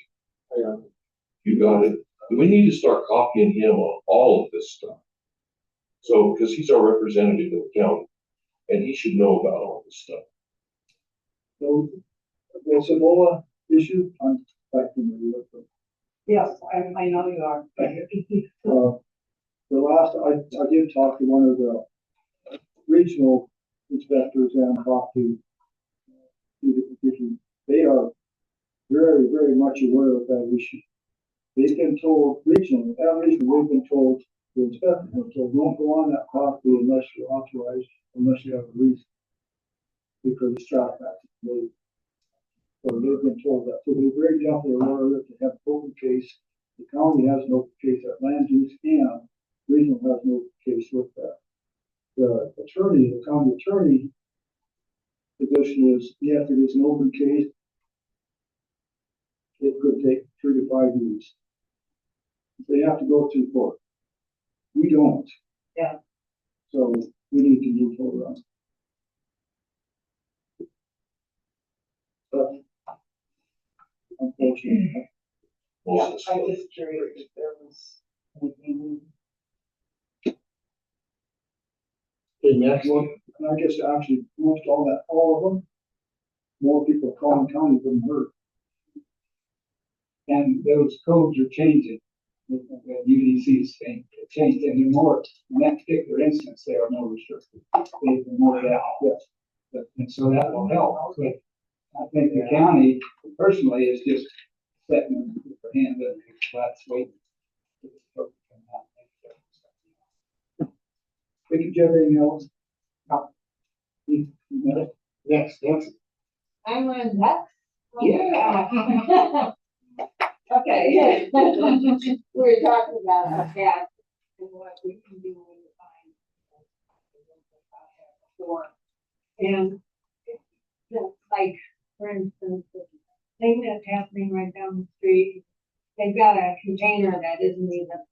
Yeah. You got it. We need to start copying him on all of this stuff. So, because he's our representative of the county, and he should know about all this stuff. So, the Samoa issue, I'm back to the Yes, I know you are. The last, I did talk to one of the regional inspectors and talked to the issue. They are very, very much aware of that issue. They've been told regionally, they've been told, the inspector has told, don't go on that property unless you're authorized, unless you have a reason. Because it's traffic. So they've been told that. So they're very definitely aware of it. They have an open case. The county has an open case at land use and regional has no case with that. The attorney, the county attorney position is, yes, it is an open case. It could take 3 to 5 years. They have to go through court. We don't. Yeah. So we need to move forward on it. But unfortunately, Yeah, I was curious if there was anything. Okay, next one. and I guess actually most all of them, more people calling county than hurt. And those codes are changing. The UDC is saying they're changing, and more, in that particular instance, they are more restricted. They've been more down, yes. And so that will help, but I think the county personally is just setting their hand up, let's wait. Thank you, Jeff, anything else? Next, Nancy. I'm on next. Yeah. Okay, yeah. We were talking about our cat and what we can do when we find. Before. And, like, for instance, the thing that's happening right down the street, they've got a container that isn't even.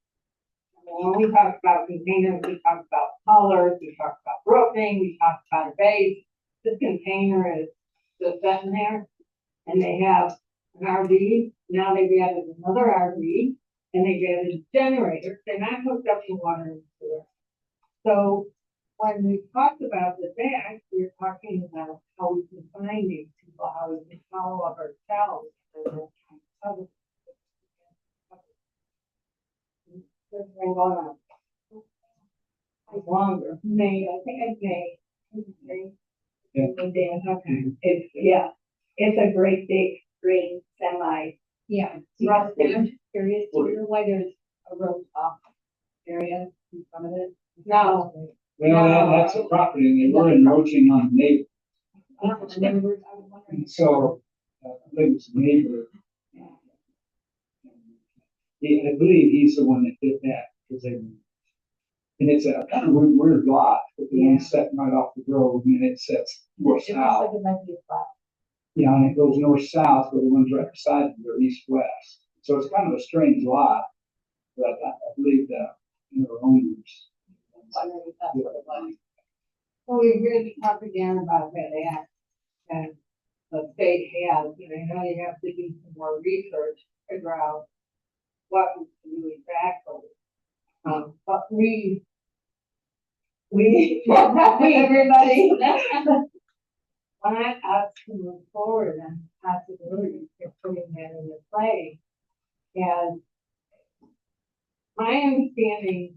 When we talk about containers, we talk about colors, we talk about roofing, we talk about a base. This container is just sitting there, and they have an RV, now they've added another RV, and they've added a generator, they're not hooked up to water and sewer. So, when we talked about the back, we were talking about how we can find these people, how we can follow up ourselves. Longer, May, I think it's May. It's, yeah, it's a great big green semi. Yeah. Rusted. I'm just curious, do you know why there's a rooftop area in front of it? No. Well, that's a property, and they were encroaching on the neighbor. I was wondering. And so, I think it's the neighbor. I believe he's the one that did that, because they, and it's a kind of weird lot, but the one setting right off the road, and it sets north It looks south. like it might be a flat. Yeah, and it goes north south, but the ones right beside it are east west. So it's kind of a strange lot, but I believe that, owners. Well, we really talk again about that, and the state has, now you have to do some more research, figure out what we can do exactly. we, everybody, want us to move forward on possibilities of putting that into play. And my understanding,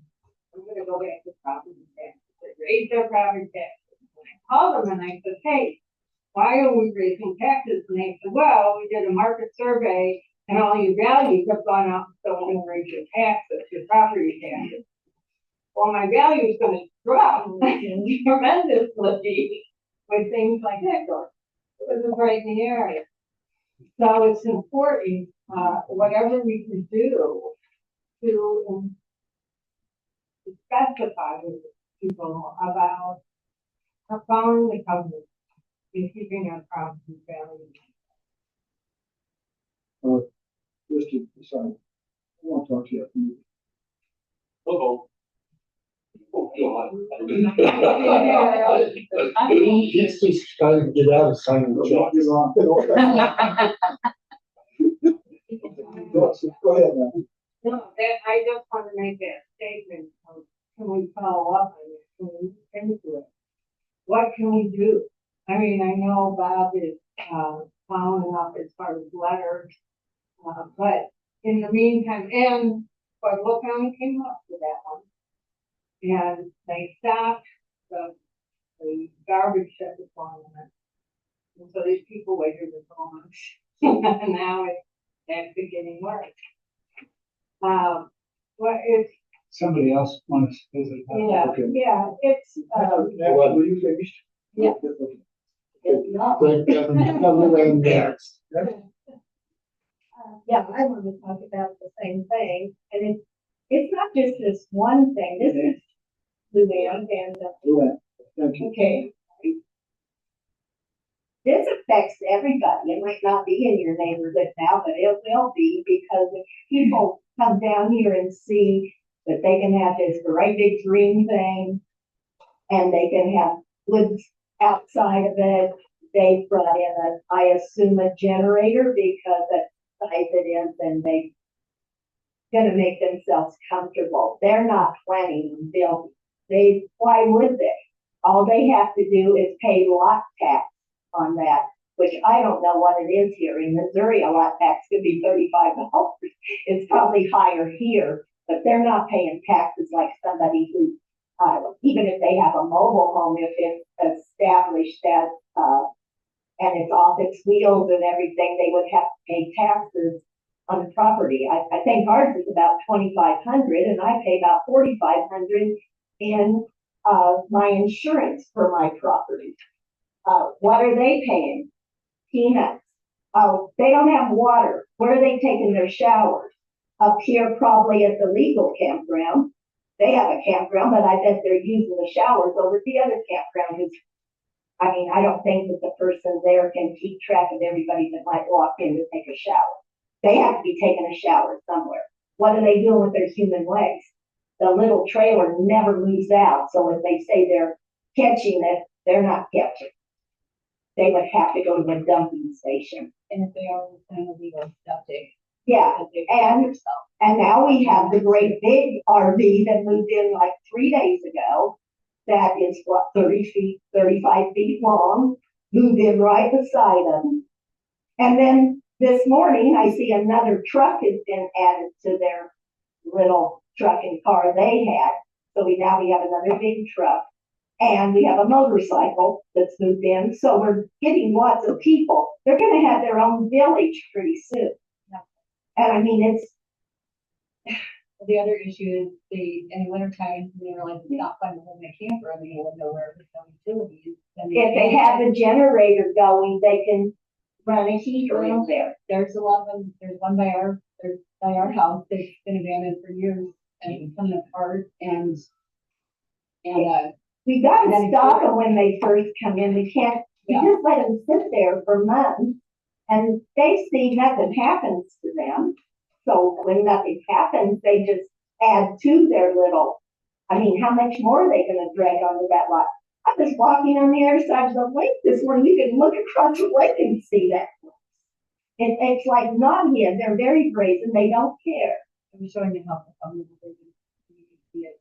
I'm gonna go back to property taxes, they raise their property taxes. When I called them and I said, hey, why are we raising taxes? And they said, well, we did a market survey and all your values have gone up, so we're gonna raise your taxes, your property taxes. Well, my value is gonna drop tremendously with things like that going, because it's right in the area. So it's important, whatever we can do to specify with people about following the covenant and keeping our property value. Just to decide, I want to talk to you. Uh-oh. Oh, God. He's just trying to get out of signing the Don't checks. get wrong. Go ahead now. No, that, I just want to make that statement, can we follow up on it, can we look into it? What can we do? I mean, I know Bob is, following up as far as letters, but in the meantime, and Pueblo County came up with that one. And they stopped the garbage that was going on. And so these people waited for months. And now it's actually getting worse. Well, it's, Somebody else wants to visit. yeah, Okay. yeah, it's, Were you finished? Yeah. Thank you. Next. Yeah, I want to talk about the same thing, and it's not just this one thing, this is Luann and, Luann, thank you. okay. This affects everybody, it might not be in your neighborhood now, but it will be, because if people come down here and see that they can have this great big green thing, and they can have woods outside of it, they brought in I assume a generator, because it ties it in, and they gonna make themselves comfortable. They're not planning on building. Why would they? All they have to do is pay lot tax on that, which I don't know what it is here. In Missouri, a lot tax could be $35. It's probably higher here, but they're not paying taxes like somebody who, even if they have a mobile home, if it's established as, and it's off its wheels and everything, they would have to pay taxes on the property. I think ours is about $2,500, and I pay about $4,500 in my insurance for my property. What are they paying? Peanuts. Oh, they don't have water. Where are they taking their showers? Up here, probably at the legal campground. They have a campground, but I bet they're using the showers over at the other campground. I mean, I don't think that the person there can keep track of everybody that might walk in to take a shower. They have to be taking a shower somewhere. What are they doing with their human waste? The little trailer never moves out, so if they say they're catching it, they're not catching. They would have to go to the dumping station. and if they are kind of legal septic. Yeah, and now we have the great big RV that moved in like 3 days ago. That is what, 30 feet, 35 feet long, moved in right beside them. And then this morning, I see another truck has been added to their little truck and car they had. So now we have another big truck, and we have a motorcycle that's moved in. So we're getting lots of people. They're going to have their own village pretty soon. And I mean, The other issue is in the wintertime, they realize it's not fun to live in a camper, I mean, they would know where there's no utilities. if they have a generator going, they can run a heater in there. There's a lot of them, there's one by our house, they've been abandoned for years, and it's coming apart, and We got to stop them when they first come in. We just let them sit there for months, and they see nothing happens to them. So when nothing happens, they just add to their little, I mean, how much more are they going to drag onto that lot? I was walking on the other side of the lake this morning. You can look across the lake and see that. It's like not here. They're very brazen. They don't care. I'm showing you how to see it.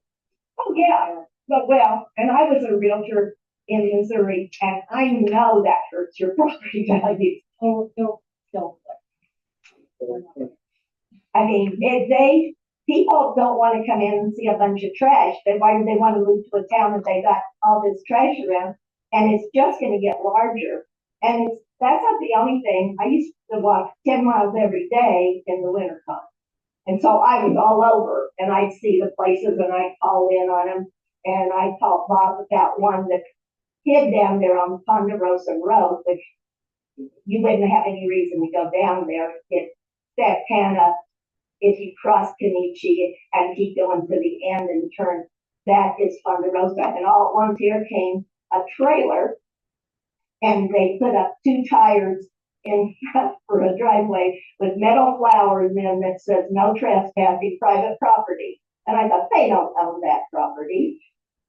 yeah, but well, and I was a realtor in Missouri, and I know that hurts your property value. Oh, don't. I mean, people don't wanna come in and see a bunch of trash, then why do they wanna move to a town that they got all this trash around? And it's just gonna get larger, and that's not the only thing, I used to walk 10 miles every day in the wintertime. And so I was all over, and I'd see the places, and I'd call in on them, and I called Bob about one that hid down there on Ponderosa Road, which you wouldn't have any reason to go down there. It's that kind of, if you cross Kenichi and keep going to the end and turn, that is Ponderosa. And all at once here came a trailer, and they put up 2 tires in front for a driveway with metal flowers in that says no trespassing, private property. And I thought, they don't own that property.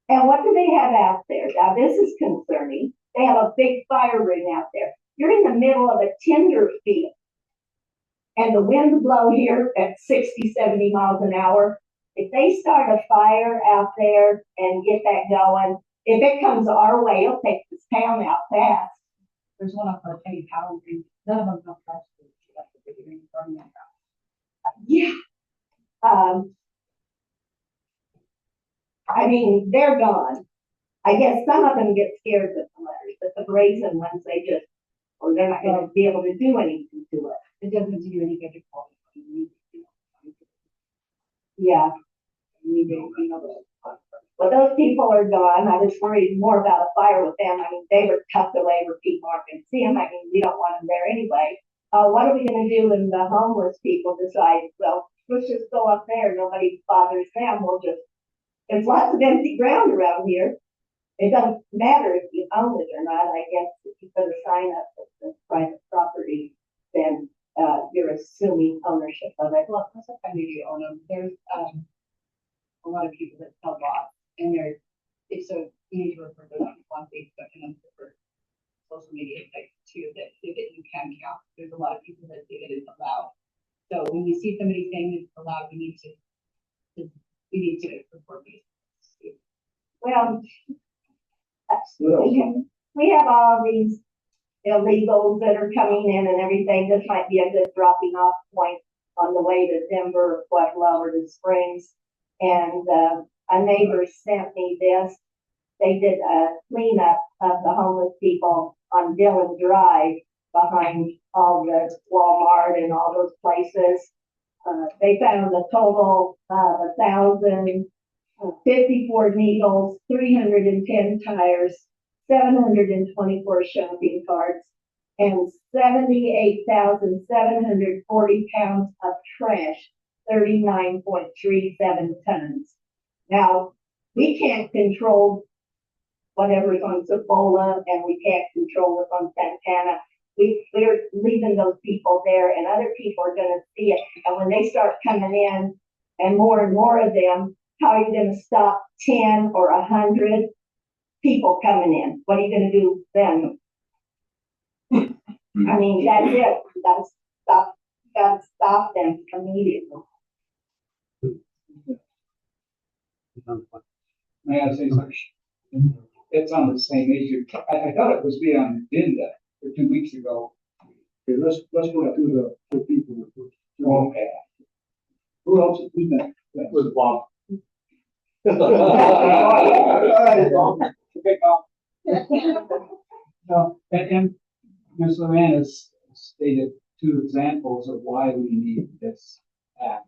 And what do they have out there? Now, this is concerning. They have a big fire ring out there. You're in the middle of a tinder field, and the winds blow here at 60, 70 miles an hour. If they start a fire out there and get that going, if it comes our way, it'll take this town out fast. There's one up for Penny Powell Green. None of them have trash. That's the big green from them. Yeah. I mean, they're gone. I guess some of them get scared with the letters, but the brazen ones, they just, or they're not gonna be able to do anything to it. It doesn't do you any good to call. Yeah. Well, those people are gone. I was worried more about a fire with them. I mean, they were tucked away where people aren't going to see them. I mean, we don't want them there anyway. What are we going to do when the homeless people decide, well, let's just go up there. Nobody bothers them. There's lots of empty ground around here. It doesn't matter if you own it or not. I guess if you put a sign up that's private property, then you're assuming ownership of it. Well, that's kind of you own them. There's a lot of people that sell lots, and so you need to refer to them on Facebook and for social media sites too that you can count. There's a lot of people that say that it's allowed. So when you see somebody saying it's allowed, you need to report these. Well, we have all these illegals that are coming in and everything. This might be a good dropping off point on the way to Denver, Pueblo, or to Springs. And a neighbor sent me this. They did a cleanup of the homeless people on Dillon Drive behind all the Walmart and all those places. They found a total of 1,054 needles, 310 tires, 724 shopping carts, and 78,740 pounds of trash, 39.37 tons. Now, we can't control whatever's on Cibola, and we can't control what's on Santana. We're leaving those people there, and other people are going to see it. And when they start coming in, and more of them, how are you going to stop 10 or 100 people coming in? What are you going to do then? I mean, that's it. You gotta stop them immediately. May I say something? It's on the same issue. I thought it was being on the agenda for 2 weeks ago. Okay, let's go through the people. Okay. Who else is next? With Bob. Okay, no, and Ms. Luann has stated 2 examples of why we need this act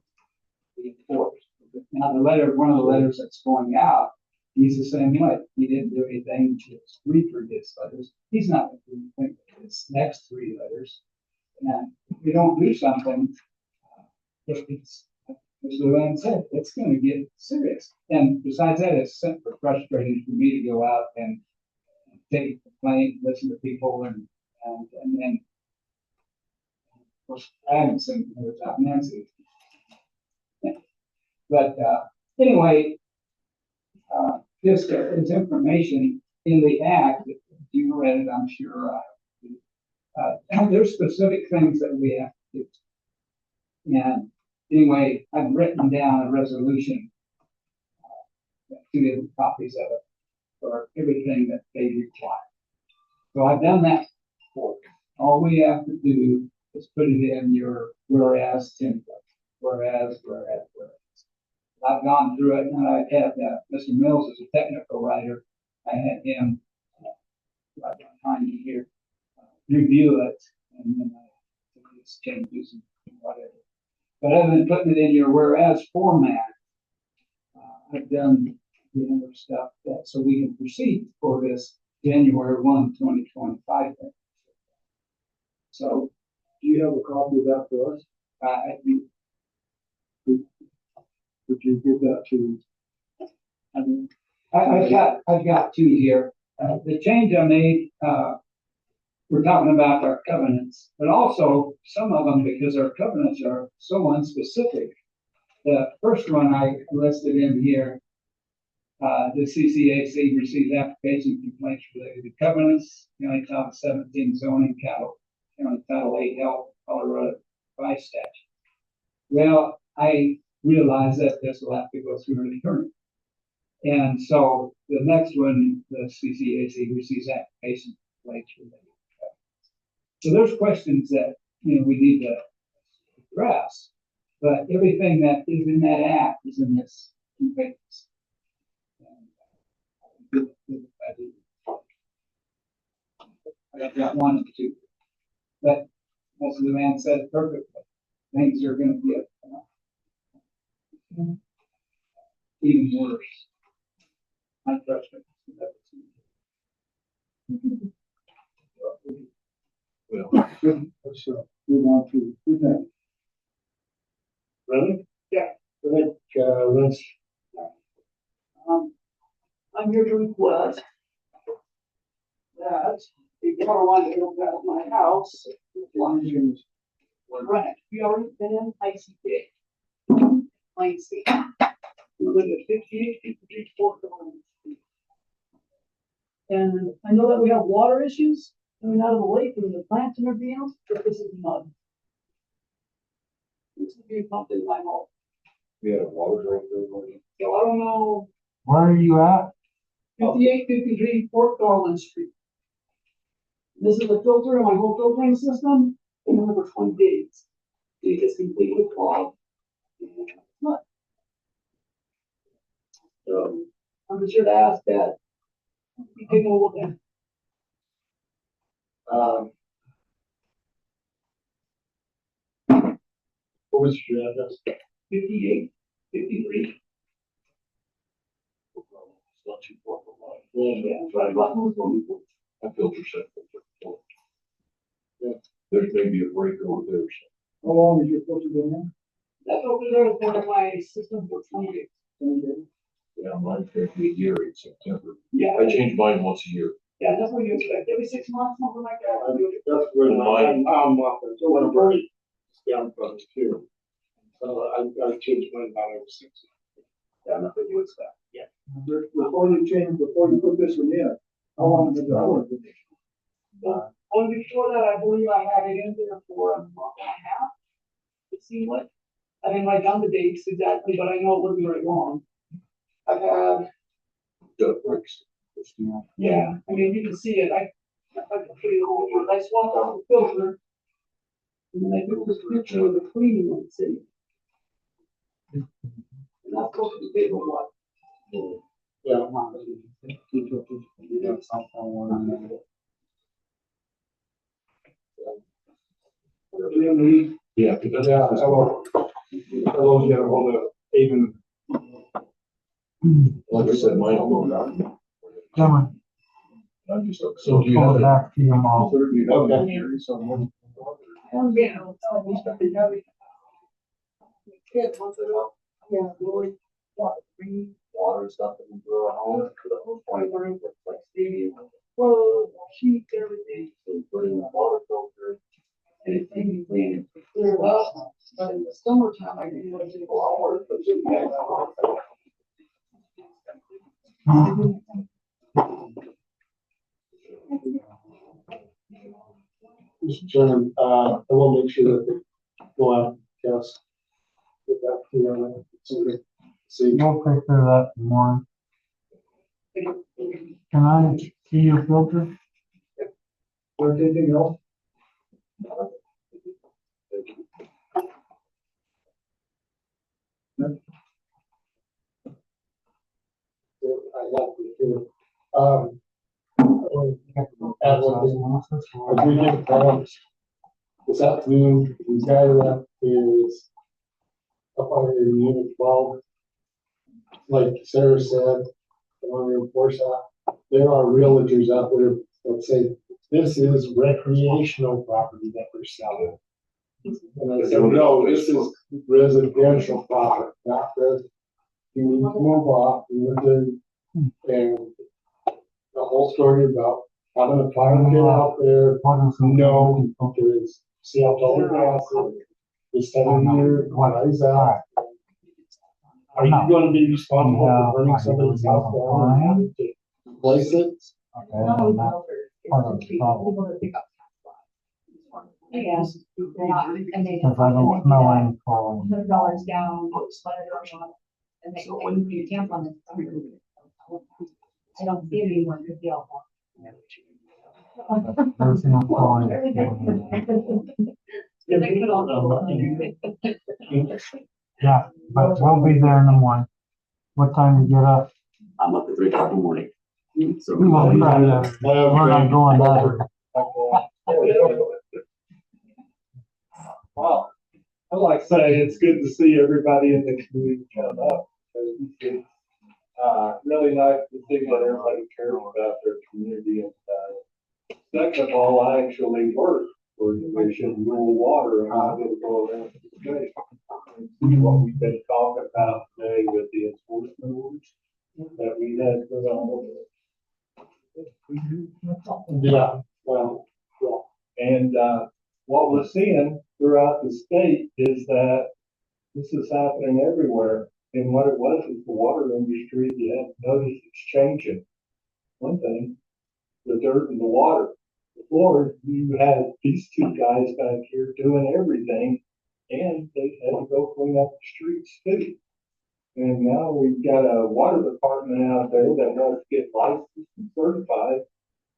to be enforced. Now, one of the letters that's going out, he's the same way. He didn't do anything to read his letters. He's not going to do anything with his next 3 letters. And if we don't do something, if it's, as Luann said, it's going to get serious. And besides that, it's super frustrating for me to go out and take a complaint, listen to people, and then, of course, I haven't seen it without Nancy. But anyway, this is information in the act. If you read it, I'm sure. There's specific things that we have to do. And anyway, I've written down a resolution 2 different copies of it for everything that they require. So I've done that before. All we have to do is put it in your whereas template, whereas. I've gone through it, and I had, Mr. Mills is a technical writer. I had him, right behind me here, review it, and then I just changes and whatever. But other than putting it in your whereas format, I've done the other stuff that, so we can proceed for this January 1, 2025. So, Do you have a copy of that for us? I think, Would you give that to? I mean, I've got 2 here. The change I made, we're talking about our covenants, but also some of them, because our covenants are so unspecific. The first one I listed in here, the CCAC receives application complaints related to covenants, County Title 17 zoning, County Title 8 health, Colorado Vice statute. Well, I realize that this will have to go through an attorney. And so the next one, the CCAC receives application complaints related to covenants. So there's questions that, we need to address, but everything that is in that act is in this complaint. I've got 1 and 2. But as the man said perfectly, things are going to get even worse. I trust it. Well, Let's move on to, Really? Yeah. I think, Lynch, I'm here to request that the water line that goes out of my house, Lines. right, we already been in ICP. Plain Street. We live at 5853 Fort Collins Street. And I know that we have water issues coming out of the lake and the plants and everything else, but this is mud. This is being pumped in my home. we had a water drain for everybody. So I don't know, Where are you at? 5853 Fort Garland Street. This is a filter in my whole filtering system, and over 20 days. It is completely clogged. And it's mud. So I'm just here to ask that you take a look at it. what was your address? 5853. It's not too far from mine. Yeah, that's right. About who's going to- I filter set. Yeah. There's maybe a break over there. How long is your filter been in? That over there is part of my system for 20 days. Yeah, mine took me a year in September. Yeah, I change mine once a year. yeah, that's what you expect. Every 6 months, something like that. That's where I'm off, so when I'm already down from it too. So I changed mine about every 6 months. Yeah, that's what you expect. Before you put this one in, how long has that work? One before that, I believe I had it in there for a month and a half. It seemed like. I didn't write down the dates exactly, but I know it wasn't very long. I've had, Duck breaks. yeah, I mean, you can see it. I can put it over. I swapped out the filter. And then I took this picture of the cleaning one city. And that's supposed to be big one. Yeah. Yeah, because Yeah, hello, get a hold of even. like I said, mine will go down. Come on, I'm just, so do you pull have it it? back to your mom. Do you have it in Okay. here? Someone? Yeah, kids, once they go, yeah, really, bring water and stuff that we grow at home, for the whole point, we're in like stadium, well, sheet, everything, so we put in the water filter, and it's easy clean, it clear it up, but in the summertime, I can really take a lot of water, but you guys Mr. Chairman, I will make sure that they go out, yes. Get that, see. We'll take care of that tomorrow. Can I see your filter? Or anything else? I like it too. Add one thing, as we get calls this afternoon, the guy that is up on in unit 12, like Sarah said, I want to reinforce that. There are realtors out there that say, this is recreational property that we're selling. And I said, no, this is residential property, not the, you need to move off, and the whole story about having a fire pit out there. No, because see how tall the grass is, this time of year, what is that? Are you gonna be responsible for burning somebody's house down and having to replace it? Okay, then that's part of the problem. Yeah. And they. Cause I don't smell any falling. $100 down, split it off, and they, when you camp on it. I don't see it anymore because they all want. There's no falling. Yeah, they could all. Yeah, but we'll be there in the morning. What time do you get up? I'm up at 3 o'clock in the morning. So. We won't try that. We're not going that. Well, I'd like to say it's good to see everybody in the community come up. It's really nice to see that everybody cares about their community. And second of all, I actually work for Division Rural Water, and I get to go around to the state and see what we've been talking about today with the enforcement orders that we had put on. Yeah, well, And what we're seeing throughout the state is that this is happening everywhere. And what it was is the water industry, you have to notice it's changing. One thing, the dirt and the water. Before, you had these two guys back here doing everything, and they had to go clean up the streets too. And now we've got a water department out there that has to get licensed and certified.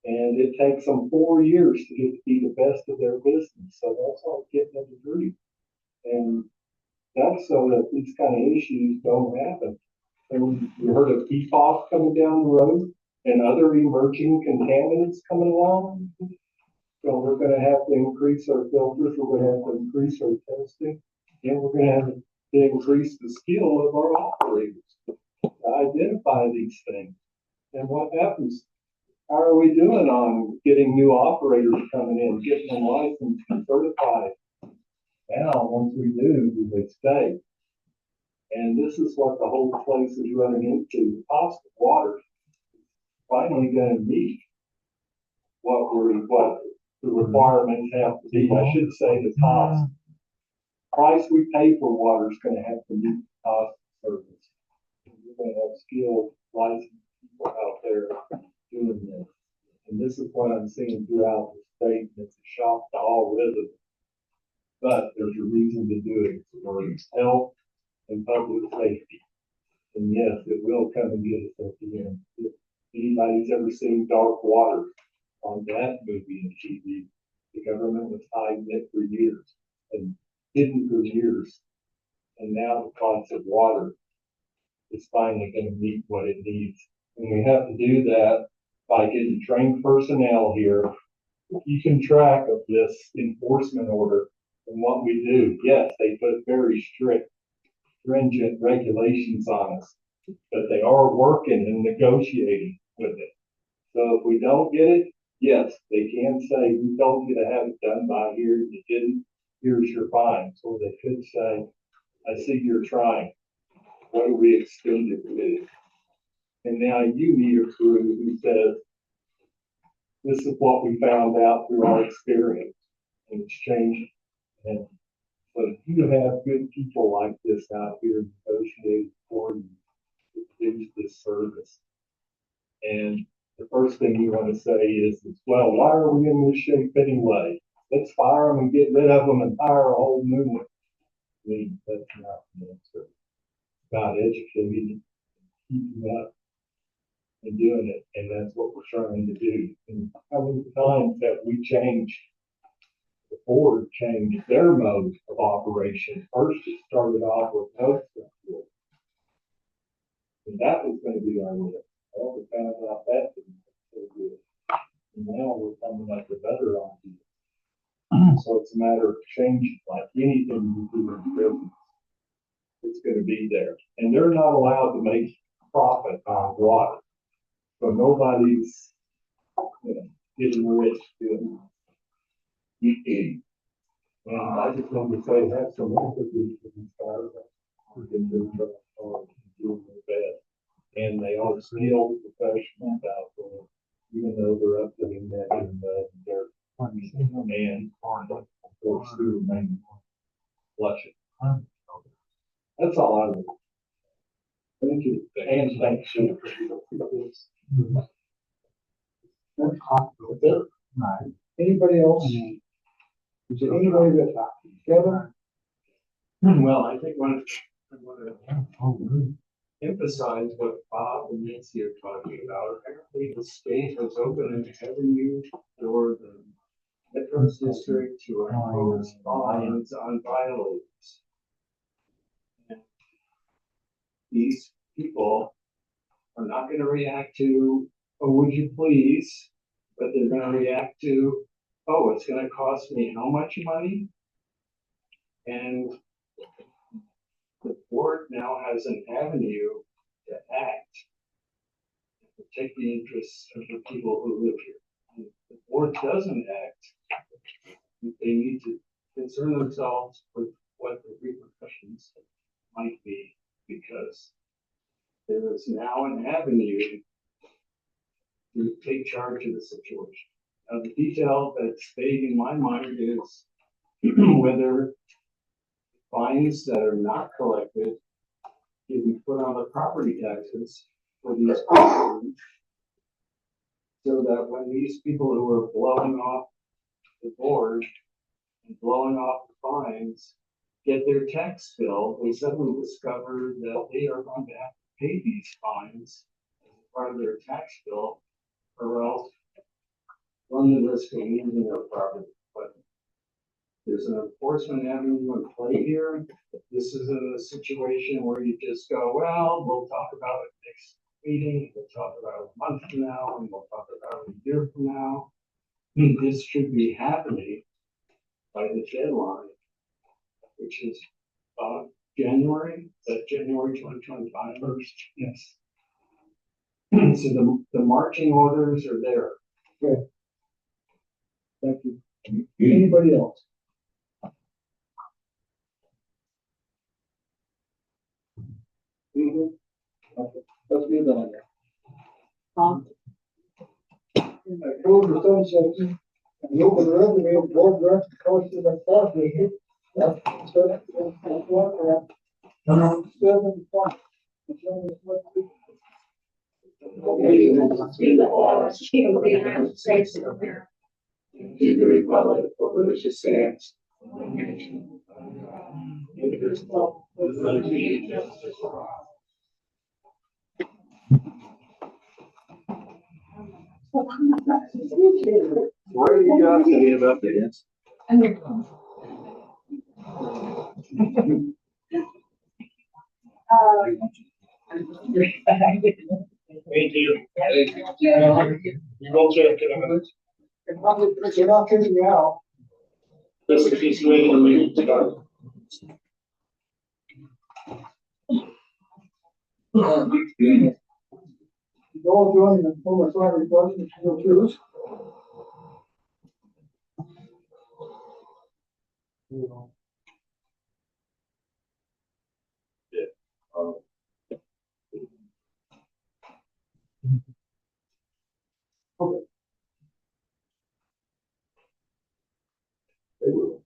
And it takes them 4 years to get to be the best of their business. So that's like getting a degree. And that's so that these kind of issues don't happen. And we heard of PFAS coming down the road and other emerging contaminants coming along. So we're going to have to increase our filters. We're going to have to increase our testing. And we're going to have to increase the skill of our operators to identify these things. And what happens? How are we doing on getting new operators coming in, getting them licensed and certified? Now, once we do they stay? And this is what the whole place is running into. The cost of water is finally going to meet what the requirements have to be. I should say the cost. Price we pay for water is going to have to meet the cost of service. We're going to have skilled, licensed people out there doing this. And this is what I'm seeing throughout the state. It's a shock to all residents. But there's a reason to do it. It's for health and public safety. And yes, it will come and get us at the end. If anybody's ever seen Dark Water on that movie and TV, the government was hiding it for years and hidden for years. And now the cost of water is finally going to meet what it needs. And we have to do that by getting trained personnel here, keeping track of this enforcement order and what we do. Yes, they put very strict, stringent regulations on us, but they are working and negotiating with it. So if we don't get it, yes, they can say, we told you to have it done by here, you didn't, here's your fine. So they could say, I see you're trying. What do we extend it with? And now you need a crew who says, this is what we found out through our experience, and it's changed. And so you have good people like this out here negotiating for you to do this service. And the first thing you want to say is, well, why are we in this shape anyway? Let's fire them and get rid of them and hire a whole new one. I mean, that's not the answer. It's about educating, keeping up. and doing it, and that's what we're trying to do. And how many times that we changed, the board changed their mode of operation. First, it started off with no structure. And that was gonna be our list. Well, we found out that didn't look so good. And now we're coming up with better ideas. So it's a matter of changing, like anything we do in business. It's gonna be there. And they're not allowed to make profit on water. So nobody's, getting rich doing it. And I just want to say, have some empathy for these guys who can do doing their best. And they are skilled professionals out there, even though they're up to their neck in mud and dirt. And of course, through the main flushing. That's all I want. Thank you. And thanks you. Right. Anybody else? Is there anybody that, Kevin? Well, I think I want to emphasize what Bob and Nancy are talking about. Apparently, the state has opened an avenue for the Metro District to impose fines on violators. And these people are not going to react to, oh, would you please? But they're going to react to, oh, it's going to cost me how much money? And the board now has an avenue to act, to protect the interests of the people who live here. And if the board doesn't act, they need to concern themselves with what the repercussions might be, because there is now an avenue to take charge of the situation. Now, the detail that's vague in my mind is whether fines that are not collected can be put on the property taxes for these persons, so that when these people who are blowing off the board and blowing off the fines get their tax bill, they suddenly discover that they are going to have to pay these fines as part of their tax bill, or else run the risk of losing their property. But there's an enforcement avenue in play here. This isn't a situation where you just go, well, we'll talk about it next meeting, we'll talk about it a month from now, and we'll talk about it a year from now. This should be happening by the deadline, which is January, January 2025. Yes. So the marching orders are there. Okay. Thank you. Anybody else? Okay, let's move on. Approve the sunset and open the revenue of board director cost of the staff meeting. That's 7 o'clock. the United States of America, To the republic for which it stands, indivisible, with liberty and justice for all. What do you got to say about this? Thank you. You go check it out. You're not kicking me out. Just in case you ain't gonna leave it to You all join the former fire department, you'll choose. Okay. They will.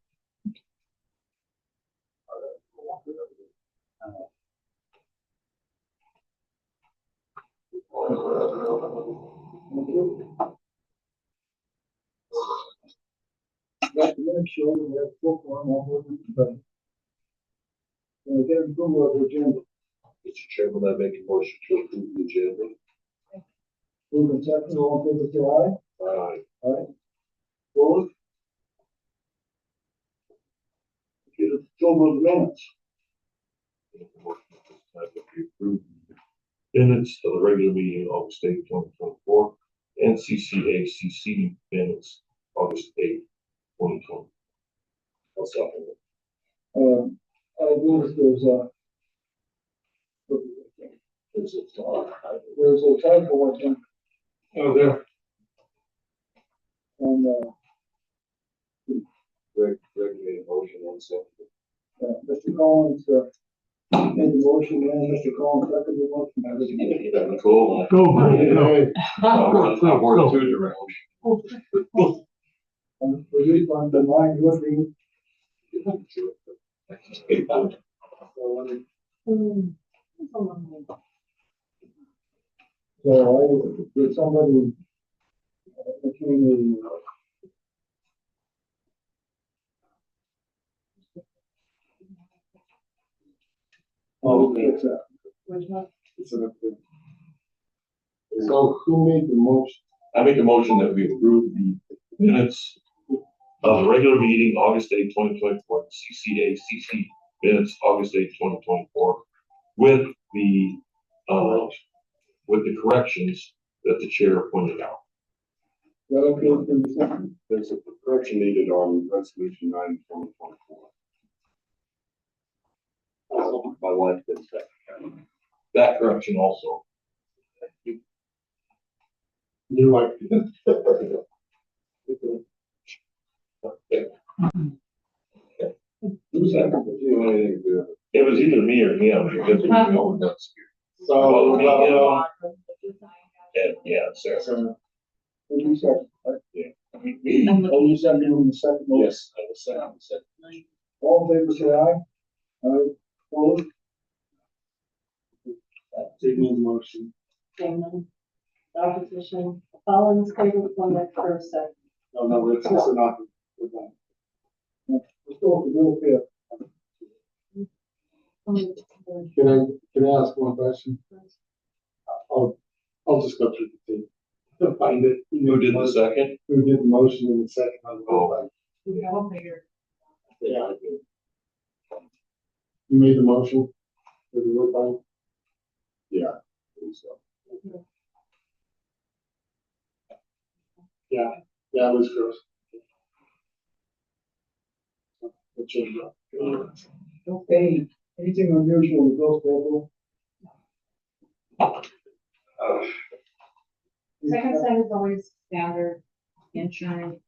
Got to make sure we have full form all over the thing. And again, approval of the agenda. Mr. Chairman, I make a motion to approve the agenda. Moving second, all in favor, say aye. Aye. Opposed? Okay, let's go with minutes. Minutes of the regular meeting, August 8th, 2024, and CCACC minutes, August 8th, 2020. I'll second it. I noticed there's a typo, I think, Oh, there. on, Greg made a motion on second. Mr. Collins, made the motion, and Mr. Collins seconded the motion. Cool. Go, Greg, go. I wore two different motions. Release on the line, what we, so did somebody, between the, Oh, okay. it's, It's an update. So who made the motion? I make a motion that we approve the minutes of the regular meeting, August 8th, 2024, CCACC minutes, August 8th, 2024, with the corrections that the chair pointed out. that okay for the second? There's a correction needed on resolution 9, 2024. My wife did that. That correction also. You like. Who's second? It was either me or him, because we know that's. So, Yeah, Sarah. So, who second? Yeah. Oh, you second on the second motion? Yes, I was second. All in favor, say aye. Aye. Opposed? Taking the motion. Damon, opposition, Collins, Cable, Plymouth, first, second. No, it's not. Let's go with the bill fifth. Can I ask one question? I'll just go through the tape to find it. Who did the second? Who did the motion in the second? Oh. We haven't figured. Yeah. You made the motion? Did it work fine? Yeah. I think so. Yeah, it was gross. We'll change it. Okay, anything unusual in the bill schedule? Second set is always standard insurance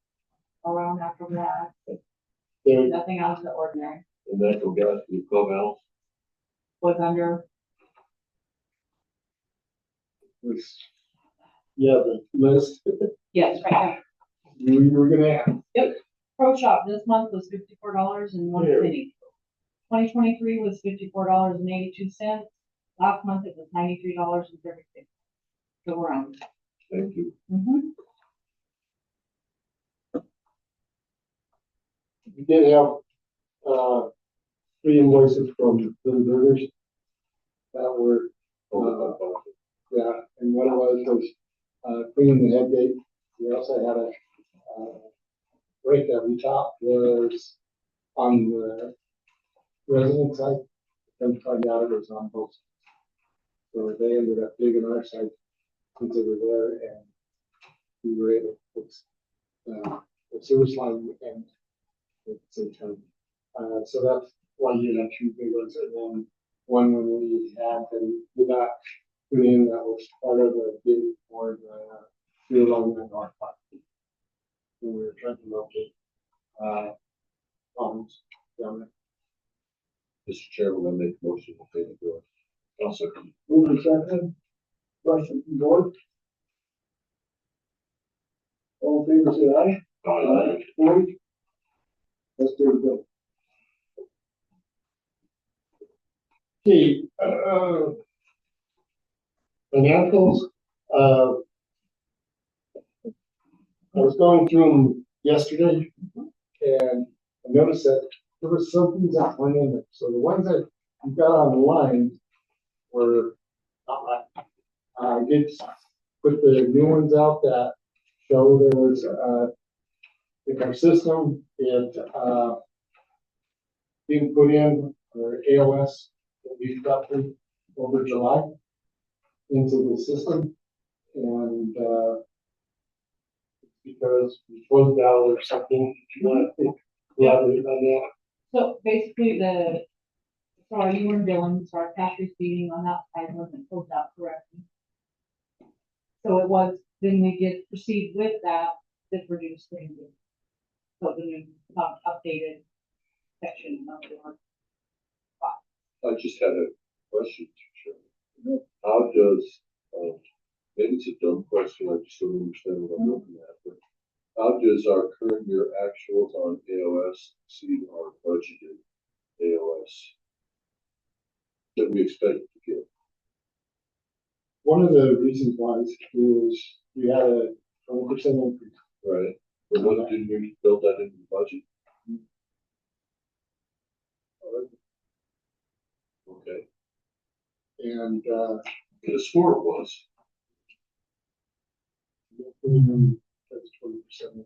around after that, There, nothing out of the ordinary, And natural gas to the clubhouse. was under, was, yeah, the list, yes, right we were gonna ask. now. Pro shop this month was $54 and 1 penny. 2023 was $54.82. Last month it was $93.36. Go around. Thank you. We did have, 3 invoices from the burgers that were, yeah, and one was, cleaning the head gate. We also had a, break that we topped was on the resident side, then find out it was on both. So they ended up digging our side since they were there, and we were able to fix, the service line and at the same time. So that's why you had 2 big ones, and then one when we had, and did not put in, that was part of the bid for the fuel along the north part. We were trying to locate, problems down there. Mr. Chairman, I make a motion to pay the bill. Also, Moving second, question from board. All in favor, say aye. Opposed? Let's do the bill. Okay, financials, I was going through them yesterday, and I noticed that there were some things that weren't in there. So the ones that you got on the line were not right. I did put the new ones out that show there was, in our system, it, being put in, or AOS, that we've got over July into the system. And, because we closed out or something, if you want to collaborate on that. So basically so our you were billing, so our cash receiving on that side wasn't closed out correctly. So it was, then we did proceed with that, that reduced the invoice. So the new, updated section of the order. I just had a question, Chairman. How does, maybe it's a dumb question, I just don't understand what I'm looking at, but how does our current year actuals on AOS exceed our budgeted AOS that we expected to get? One of the reasons why is we had a 20% increase. Right, but what did we build that into the budget? Okay, And, the sport was, that's 20%.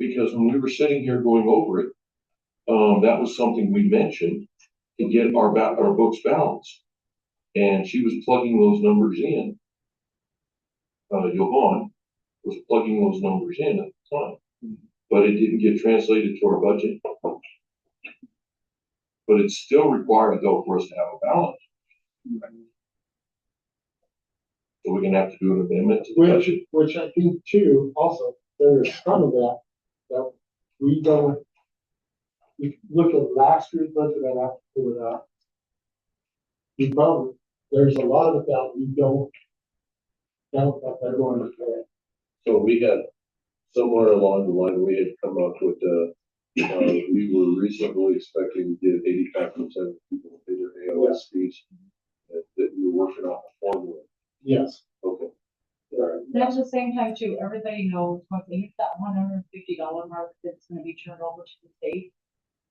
because when we were sitting here going over it, that was something we mentioned to get our books balanced. And she was plugging those numbers in. Johan was plugging those numbers in at the time, but it didn't get translated to our budget. But it's still required though for us to have a balance. So we're gonna have to do an amendment to the budget. Which I think too, also, there's some of that we don't, we look at last year's budget, I have to pull it out. Because there's a lot of it that we don't that they're going to pay. So we had, somewhere along the line, we had come up with, we were reasonably expecting to get 85% of people to pay their AOS fees. That we were working off a formula. Yes. Okay. And at the same time too, everybody knows once they hit that $150 mark, that's gonna be turned over to the state.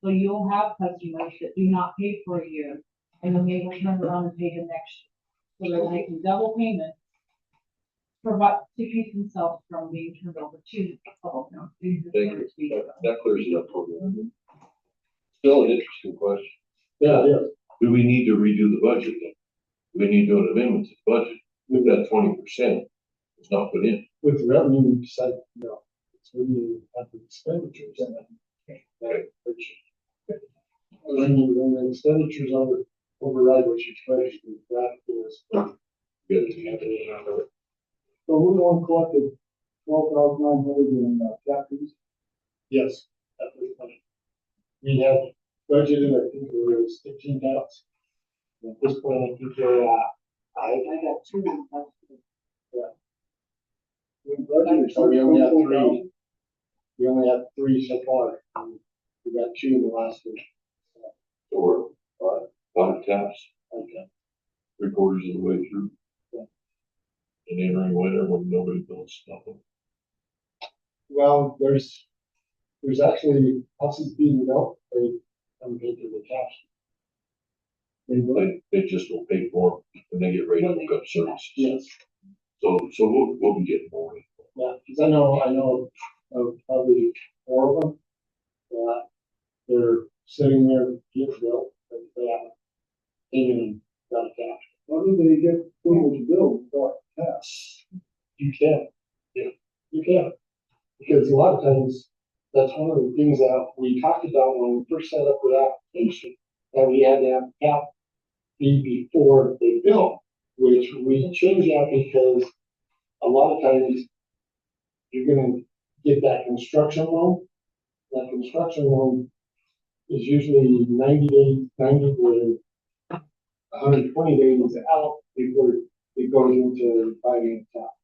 So you'll have customers that do not pay for a year, and then they will turn around and pay the next year. So they're making double payment. To keep themselves from being turned over to public. Thank you. That clears it up for me. Still an interesting question. Yeah, yeah. Do we need to redo the budget then? Do we need to do an amendment to the budget with that 20% is not put in? With the revenue, we decided, no, it's when you have the expenditures in it. Right. When the expenditures override what you expect, that is Good. So we're going collected 12,900 in tap fees. yes, that was funny. We had budgeted, I think it was 15,000. At this point, I think we're I got two. We budgeted so we only have 24,000. three. We only have three so far. We got two in the last week. Or five taps, Okay. 3/4 of the way through. Yeah. And entering winter when nobody builds nothing. Well, there's actually houses being built, they come into the cash. They just will pay for them when they get ready to hook up services. Yes. So we'll be getting more. Yeah, because I know of probably 4 of them that they're sitting there getting built, but they haven't even got a cash. How do they get approval to build without tap? You can, yeah, you can. Because a lot of times, that's one of the things that we talked about when we first set up the application, that we had to have cap fee before they built, which we changed that because a lot of times you're gonna get that construction loan. That construction loan is usually 90 days, 90 to 120 days out before it goes into buying a tap.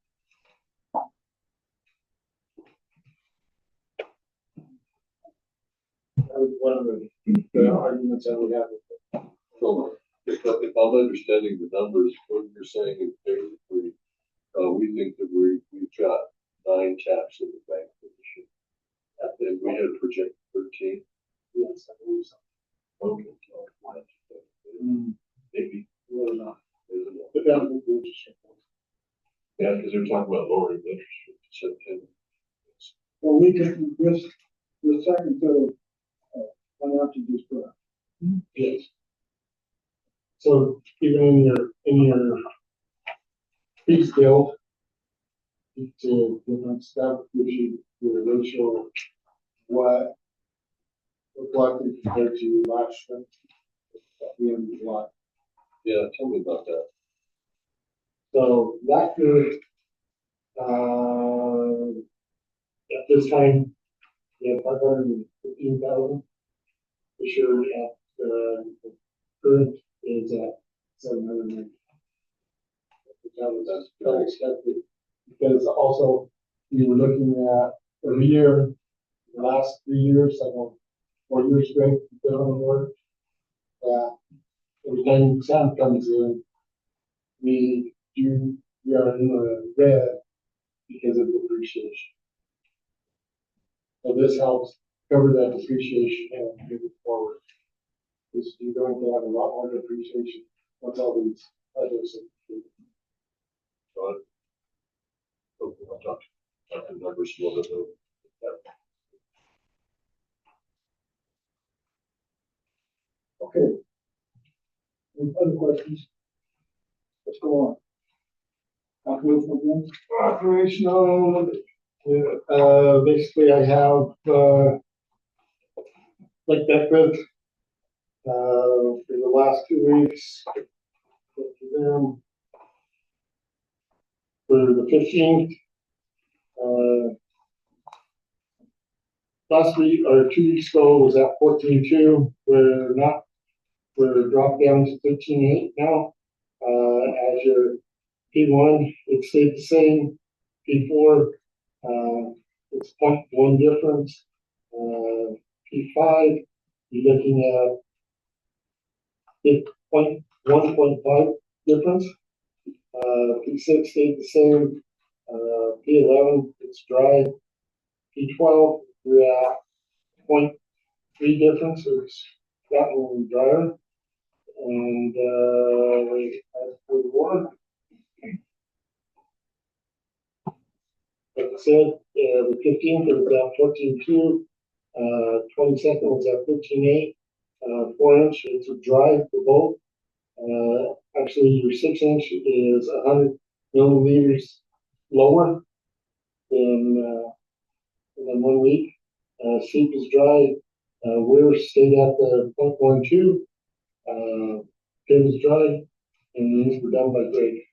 That was one of the arguments that we had with it. So if I'm understanding the numbers, what you're saying is basically, we think that we've got 9 taps in the bank for this year. And we had projected 13. Yes, I believe so. Okay. Maybe. Really not. Isn't it? But that would be interesting. Yeah, because they're talking about lowering the interest rate to September. Well, we can, this second set of, financial district. Yes. So even in your fee scale, it's different stuff, gives you the ratio of what reflected compared to last year at the end of July. Yeah, tell me about that. So that could, at this time, we have 515,000. This year, the current is at 790. That's unexpected, because also we were looking at every year, the last 3 years, I know, 4 years straight, we've been on the board. Every time Sam comes in, we are in the red because of depreciation. So this helps cover that depreciation and move it forward. Because you're going to have a lot more depreciation once all these projects are completed. Okay, I'll talk to the numbers a little bit. Okay. Any other questions? Let's go on. Operational again? Operational, basically I have, like that with, for the last 2 weeks, for them, for the 15th, last week or 2 weeks ago was at 14.2. We're dropped down to 13.8 now. As your P1, it stayed the same. P4, it's 0.1 difference. P5, you're looking at 1.5 difference. P6 stayed the same. P11, it's dry. P12, we're at 0.3 difference. So it's gotten drier. And as for the water, like I said, the 15th it was at 14.2, 22nd was at 15.8, 4 inch, it's dry for both. Actually, your 6 inch is 100 milliliters lower than 1 week. Seep is dry. We're stayed at the 0.12. Pit is dry, and these were done by grade.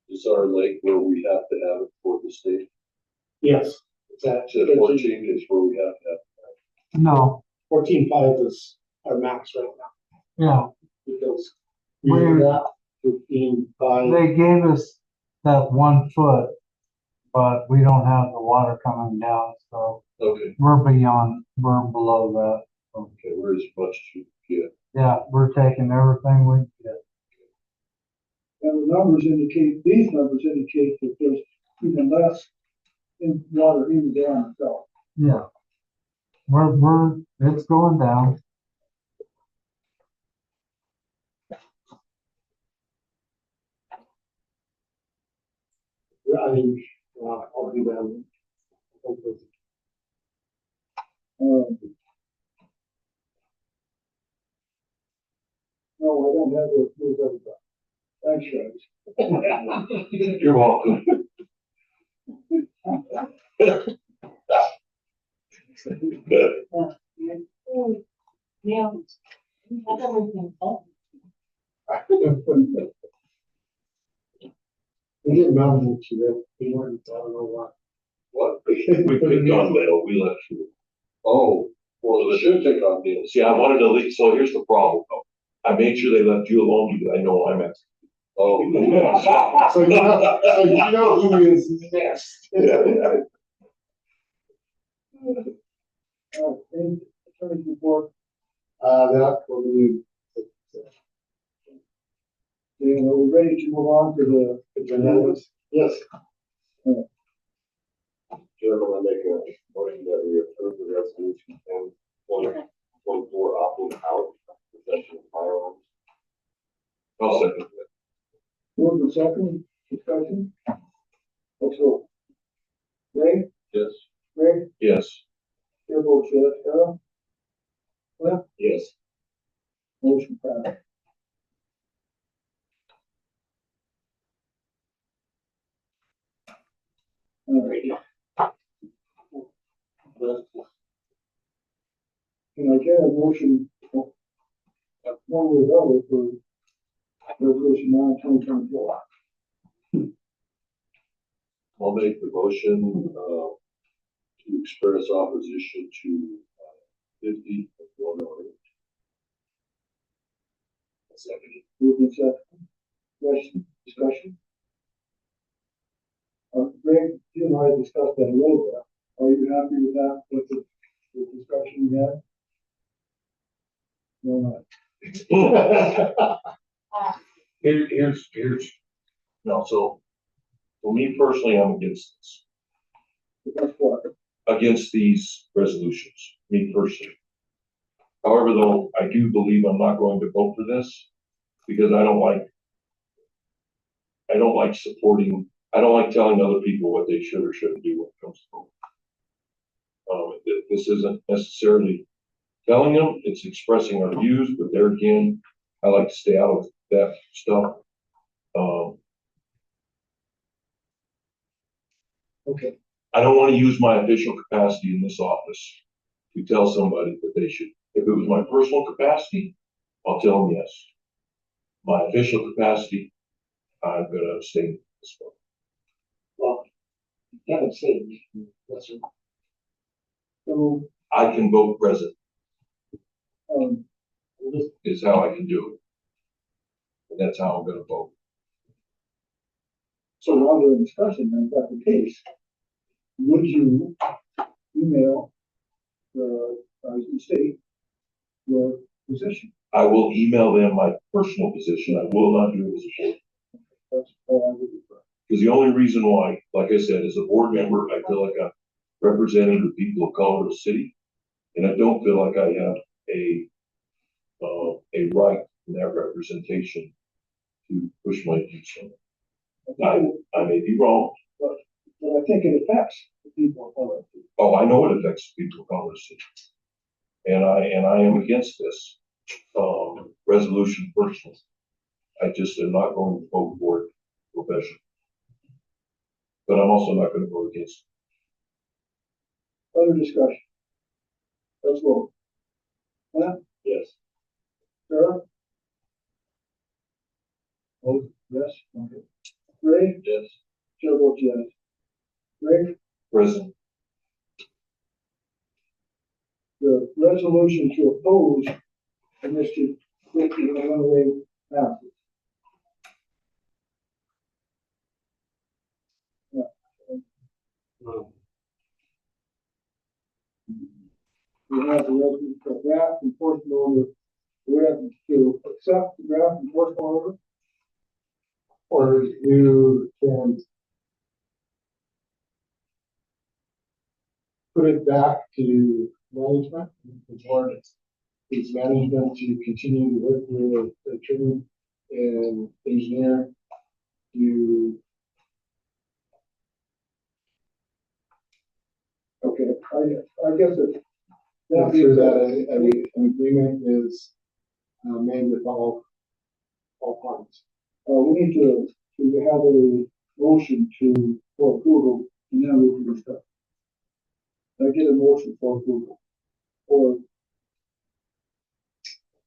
Is our lake where we have to have it for the state? Yes, it's at So 14 is where we have to have it. No, 14.5 is our max right now, yeah, because we were at 15.5. they gave us that 1 foot, but we don't have the water coming down, so Okay, we're below that. okay, we're as much as you can get. Yeah, we're taking everything we get. And the numbers indicate, these numbers indicate that there's even less in water in the dam itself. Yeah. It's going down. Yeah, I mean, I'll do that. No, I don't have those other stuff. Thanks, guys. You're welcome. Yeah. I don't think so. We didn't know that we weren't, I don't know why. What? We picked on Leo, we left you. Oh, well, they should take on deals. See, I wanted to leave, so here's the problem though. I made sure they left you alone because I know I'm asking. Oh, So you know who is next. Yeah. Any attorney's report, That will be. and are we ready to move on to the Agenda items? Yes. Chairman, I make a motion that we approve the resolution 10/2024 opting out of possession of firearms. I'll second that. Move the second discussion. Let's go. Ray, Yes. Ray, Yes. chair votes yes. Carol, Yes. motion passed. All right. Can I get a motion one way or the other for resolution 9/2024? I'll make the motion, to express opposition to 50 of 108. Second. Move in second. Question, discussion? Greg, you and I discussed that a little bit. Are you happy with that, with the discussion we had? No, Here's, no, so, for me personally, I'm against this, that's what, against these resolutions, me personally. However, though, I do believe I'm not going to vote for this, because I don't like supporting, I don't like telling other people what they should or shouldn't do when it comes to voting. This isn't necessarily telling them, it's expressing our views, but there again, I like to stay out of that stuff. okay, I don't want to use my official capacity in this office to tell somebody that they should. If it was my personal capacity, I'll tell them yes. My official capacity, I'm gonna abstain this one. Well, you can't say, that's it. so, I can vote present, um, is how I can do it. And that's how I'm gonna vote. so while we're in discussion, then, if that's the case, would you email the, state your position? I will email them my personal position. I will not do it as a board. That's all I would prefer. Because the only reason why, like I said, as a board member, I feel like I'm representing the people of Colorado City. And I don't feel like I have a right in that representation to push my views on it. I may be wrong. But I think it affects the people of Colorado. Oh, I know it affects the people of Colorado City. And I am against this, resolution personally. I just am not going to vote for it professionally. But I'm also not going to vote against it. Other discussion? Let's vote. Yes. Sarah? Oh, yes, okay. Ray? Yes. Chair votes yes. Ray? Present. The resolution to oppose initiative 50 passes. We have the resolution for draft enforcement order. We have to accept the draft enforcement order. Or you can put it back to management, the board is management to continue to work with the attorney and engineer to. Okay, I guess it. Make sure that an agreement is made with all parties. We need to have a motion for approval, and then we can discuss. I get a motion for approval, or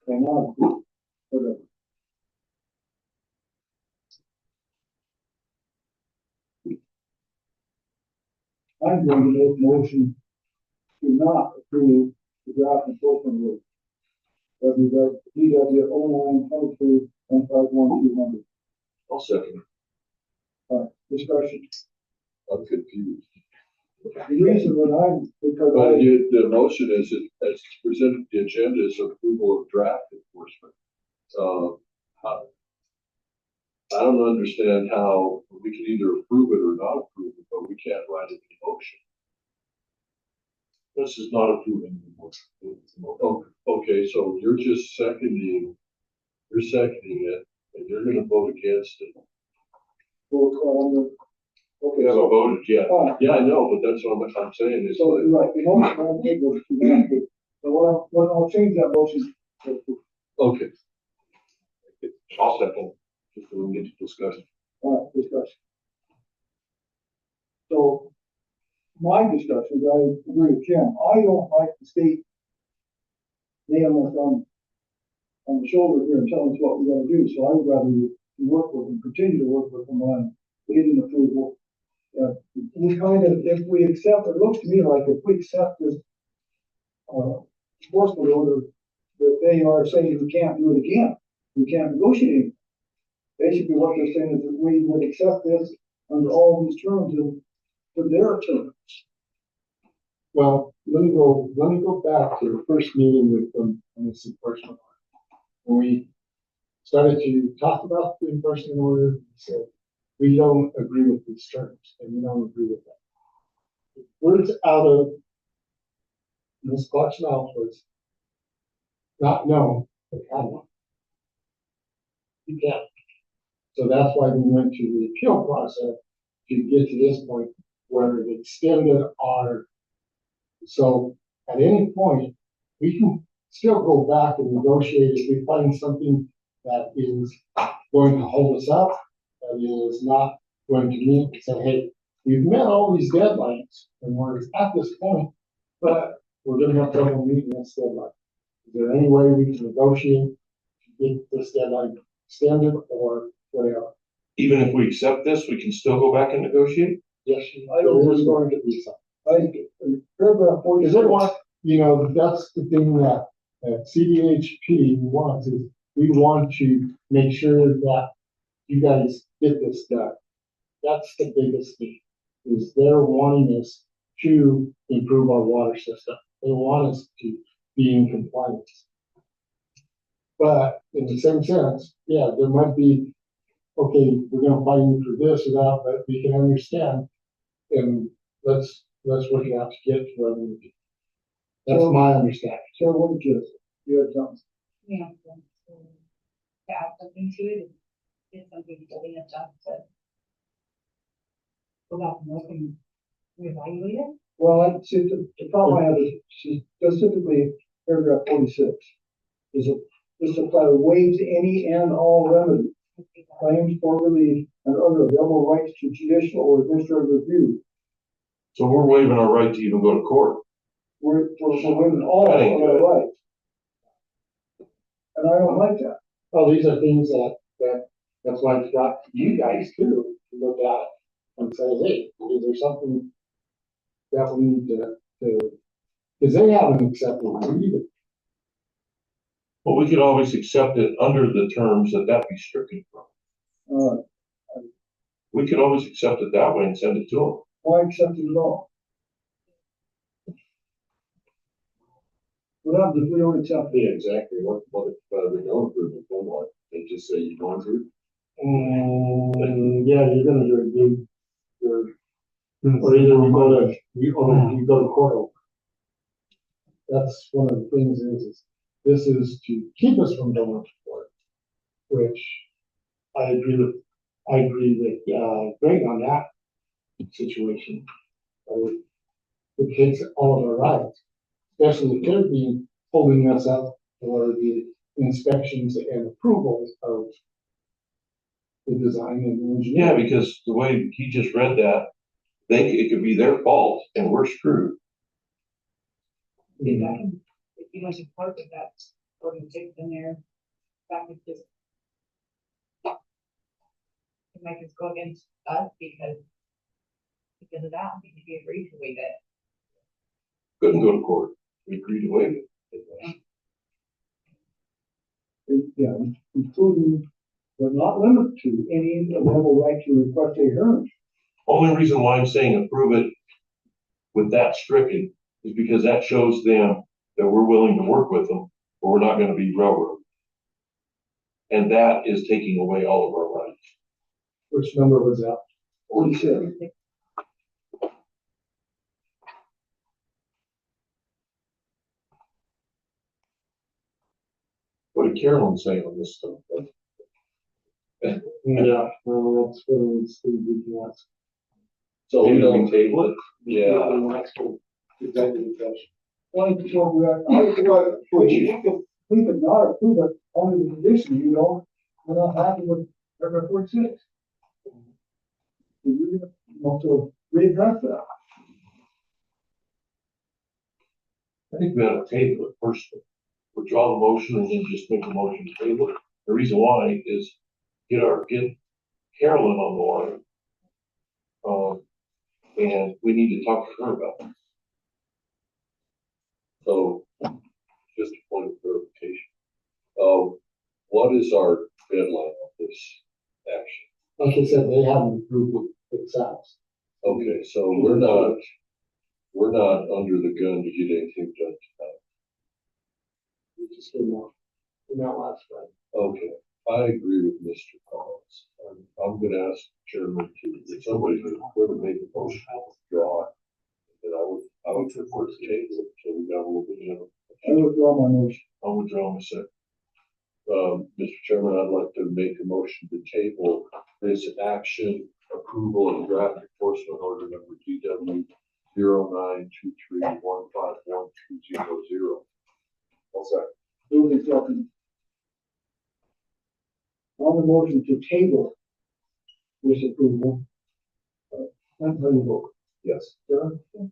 not, whatever. I'm going to make a motion to not approve the draft enforcement order. DW 0922 151 I'll second it. discussion. I'm confused. The reason that because But the motion is, as presented, the agenda is approval of draft enforcement. I don't understand how we can either approve it or not approve it, but we can't write it in motion. This is not approving the motion. Oh, okay, so you're just seconding it, and you're gonna vote against it. We haven't voted yet. All right, Yeah, I know, but that's what I'm saying is so, like, right, the motion on the table is to that, so I'll change that motion to, okay. I'll second, just so we can get to discussion. discussion. So, my discussions, I agree with Jim, I don't like the state nailing us on the shoulder here and telling us what we gotta do, so I would rather work with them, continue to work with them on getting approval. We kind of, if we accept, it looks to me like if we accept this, enforcement order, that they are saying we can't do it again, we can't negotiate. Basically, what they're saying is that we would accept this under all these terms and for their terms. Well, let me go back to the first meeting with them on this enforcement order. When we started to talk about the enforcement order, we said, we don't agree with these terms, and we don't agree with that. The words out of Ms. Clark's mouth was, not no, but had one. You can't. So that's why we went to the appeal process to get to this point where it extended our, so at any point, we can still go back and negotiate if we find something that is going to hold us up, that is not going to meet, and say, hey, we've met all these deadlines and we're at this point, but we're gonna have trouble meeting this deadline. Is there any way we can negotiate to get this deadline extended or whatever? Even if we accept this, we can still go back and negotiate? Yes, I don't there is think- going to be something. I think in paragraph 40. Because they want, that's the thing that CDHP wants is we want to make sure that you guys get this done. That's the biggest thing, is they're wanting us to improve our water system. They want us to be in compliance. But in the same sense, yeah, there might be, okay, we're gonna fight you for this or that, but we can understand. And let's work it out to get to where we need to. That's my understanding. So what did you had something? Yeah. To add something to it, it's something to be adjusted. Go back and look and reevaluate it. Well, I see, the problem I have is specifically paragraph 46. Is it, this applies waives any and all remedies, claims for relief, and other available rights to judicial or administrative review. So we're waiving our right to even go to court. We're waiving all of That ain't our good. rights. And I don't like that. Well, these are things that's why it's brought to you guys too, to look at it and say, hey, is there something that we need to, because they haven't accepted it either. But we could always accept it under the terms that be stricken from. Uh, We could always accept it that way and send it to them. why accept it at all? What happens if we don't accept it? Yeah, exactly. What if, they don't approve it, then what? They just say you want to? Yeah, you're gonna do, or either we go to court over. That's one of the things is this is to keep us from going to court, which I agree with Greg on that situation. It takes all of our rights, especially if they're being holding us up for the inspections and approvals of the design and the Yeah, engineering. because the way he just read that, it could be their fault and we're screwed. If I can, if you guys support with that, organization in there, that would just. It might just go against us because of that, because we agreed to waive it. Couldn't go to court. We agreed to waive it. Yeah, including, but not limited to, any available right to request a hearing. Only reason why I'm saying approve it with that stricken is because that shows them that we're willing to work with them, but we're not gonna be railroad. And that is taking away all of our rights. Which number was that? 46. What did Carolyn say on this stuff? Yeah, well, that's what it's gonna be, yes. So we don't table it? Yeah. Executive session. Well, so we could not approve it on the condition, you know, we're not happy with Paragraph 46. We want to readdress that. I think we ought to table it first. Withdraw the motion and then just make a motion to table it. The reason why is get Carolyn on the line. And we need to talk to her about it. So, just a point of clarification. What is our deadline on this action? Like I said, they haven't approved it themselves. Okay, so we're not under the gun to get anything done tonight. We just came out last night. Okay, I agree with Mr. Collins. I'm gonna ask the chairman if somebody would make a motion to withdraw it. And I would prefer to table it until we got a little bit of. I withdraw my motion. I'll withdraw my second. Mr. Chairman, I'd like to make a motion to table this action approval of draft enforcement order number DW 0923151200. What's that? Moving second. On the motion to table this approval. And how you vote? Yes. Sarah? I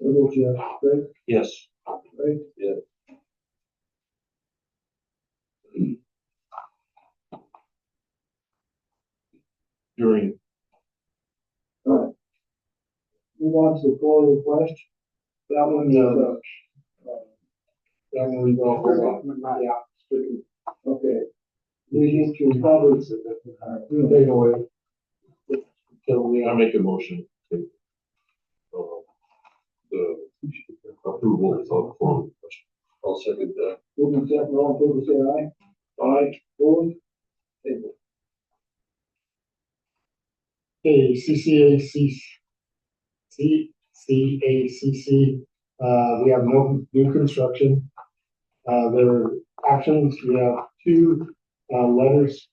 vote yes. Greg? Yes. Right? Yeah. During, All right. Move on to the floor request. That one, Then we go over, yeah, strictly. okay. We need to cover Take away. Till we I make a motion to, the approval of the form. I'll second that. moving second, all in favor, say aye. Aye. Opposed? Table. Okay, CCACC, we have no new construction. Their actions, we have two, letters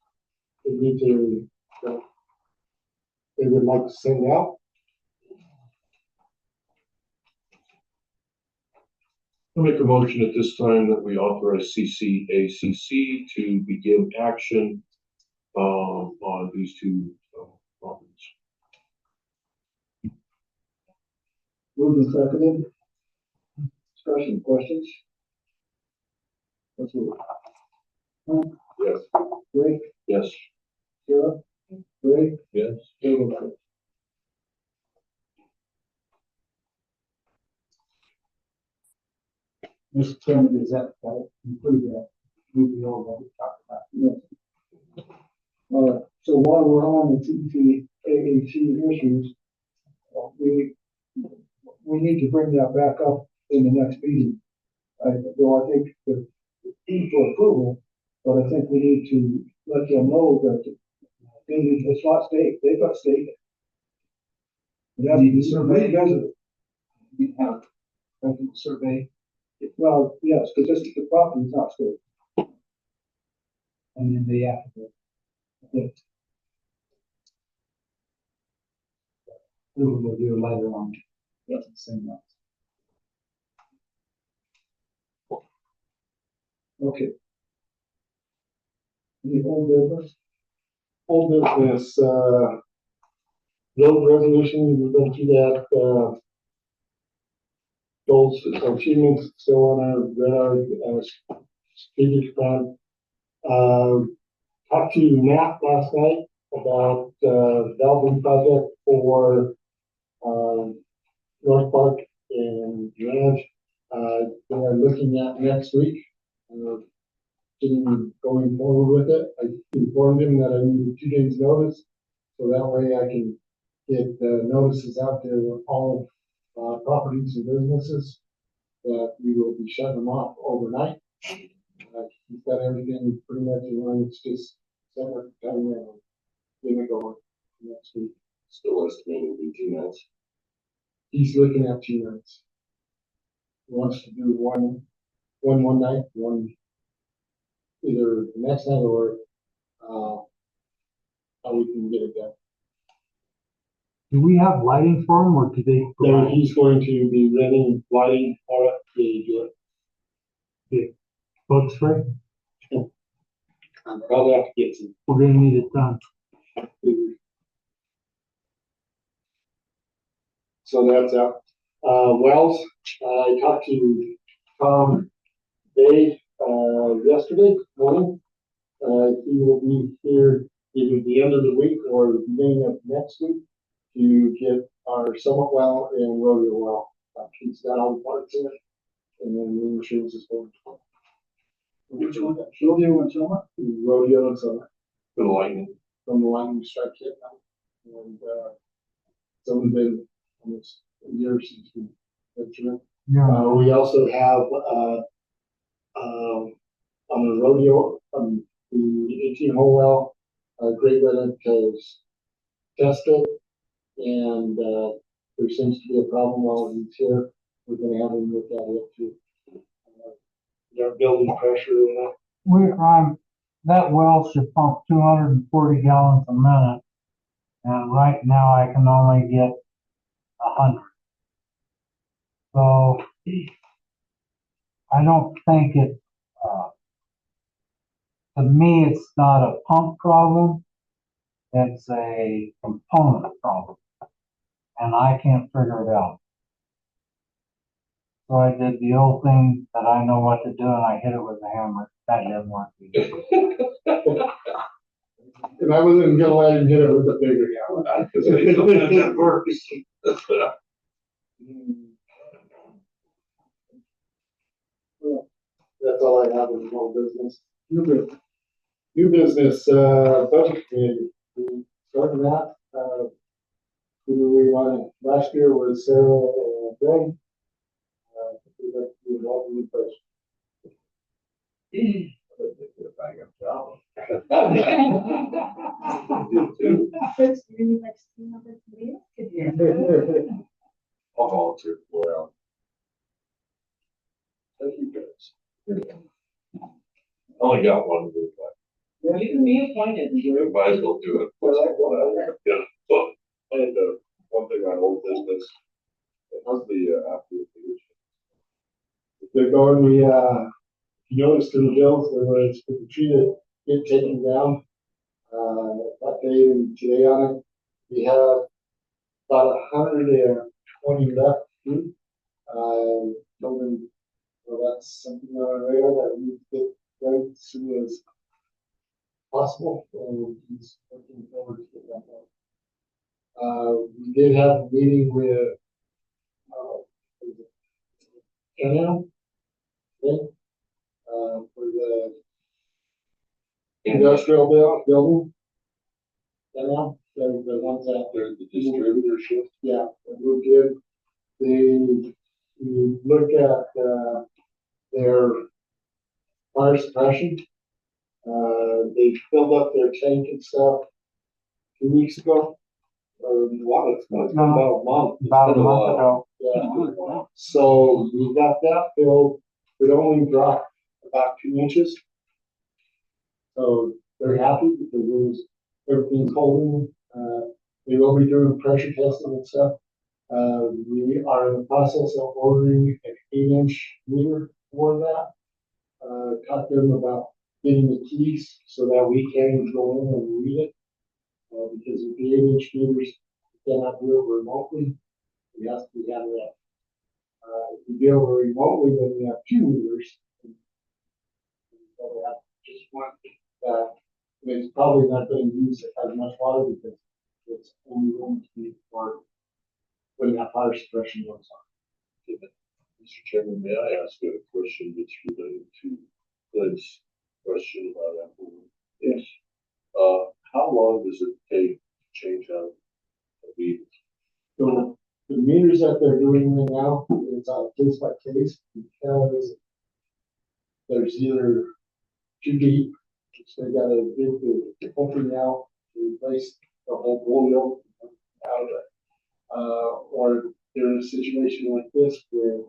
that need to, they would like to send out. I make a motion at this time that we authorize CCACC to begin action, on these two, properties. Moved and seconded. Discussion, questions? Let's move. Yes. Greg? Yes. Sarah? Greg? Yes. Table. Mr. Chairman, does that include that movie over that we talked about? Yes. So while we're on the CCAAC issues, we need to bring that back up in the next meeting. Though I think the need for approval, but I think we need to let them know that it's not state, they've got state. Yeah, Need to survey. revisit it. We have a survey, Well, yes, because the property is not state. and then the applicant. We will do it later on. Yes. Same month. Okay. Any old business? Old business, road resolution, we've been through that, goals, achievements still on our radar, strategic plan. Talked to Matt last night about, development project for, North Park and Ranch. They are looking at next week. Going forward with it. I informed him that I needed 2 days notice, so that way I can get notices out there with all properties and businesses that we will be shutting them off overnight. He's got everything pretty much in line. It's just separate time and gonna go next week. Still estimated to be 2 months. He's looking at 2 nights. He wants to do one night, one either the next night or how we can get it done. Do we have lighting for them or do they Then provide? he's going to be renting lighting for it to do it. Books for it? Probably have to get some. We're gonna need it done. So that's out. Wells, I talked to Tom Day, yesterday morning. He will be here either the end of the week or the beginning of next week to get our Summit well and Rodeo well. He's got all the parts in it, and then the machines is going to Which one? Rodeo and Summit? Rodeo and Summit For the lightning. from the line we strike it now. And, so we've been almost a year since we went through it. Yeah. We also have, on the rodeo, the 18-hole well, Great Leonard has tested, and, there seems to be a problem while he's here. We're gonna have him look at it too. They're building pressure in it. That well should pump 240 gallons a minute. And right now I can only get 100. So I don't think it, to me, it's not a pump problem. It's a component problem. And I can't figure it out. So I did the old thing that I know what to do and I hit it with a hammer. That didn't work either. And I wasn't gonna let him get it with the bigger hammer. It works. That's all I have in small business. New business, budget committee. We starting that, who do we want? Last year was Sarah and Greg. We'd like to be involved in the budget. I'll volunteer for Thank you guys. I only got one group left. You can be appointed. You might as well do it. Yeah. Well, And, one thing on old business, how's the, after the leadership? They're going, you noticed in the bills, there was the tree that get taken down, that day and today on it. We have about 120 left to do. Told them, well, that's something on our radar that we need to get done as soon as possible, and he's looking forward to get that done. We did have a meeting with, Canal, for the industrial building. Canal, the ones that. There's the distributorship. Yeah, we did. We looked at, their fire suppression. They filled up their tank and stuff 2 weeks ago. Or it's been about a month. About a month ago. Yeah. So we got that filled. It only dropped about 2 inches. So they're happy because everything's holding. They will be doing pressure testing and stuff. We are in the process of ordering an 8-inch meter for that. Talked to them about getting the keys so that we can go in and read it. Because with the 8-inch meters, we cannot do it remotely. We have to have that. If we do it remotely, then we have 2 meters. So we have just one. It's probably not going to use as much water because it's only going to be for when that fire suppression goes on. Mr. Chairman, may I ask a question that's related to Glenn's question about Apple? Yes. How long does it take to change out a meter? So the meters that they're doing right now is case by case because there's either too deep, which they got to do the opening out to replace the whole boil out of it. Or they're in a situation like this where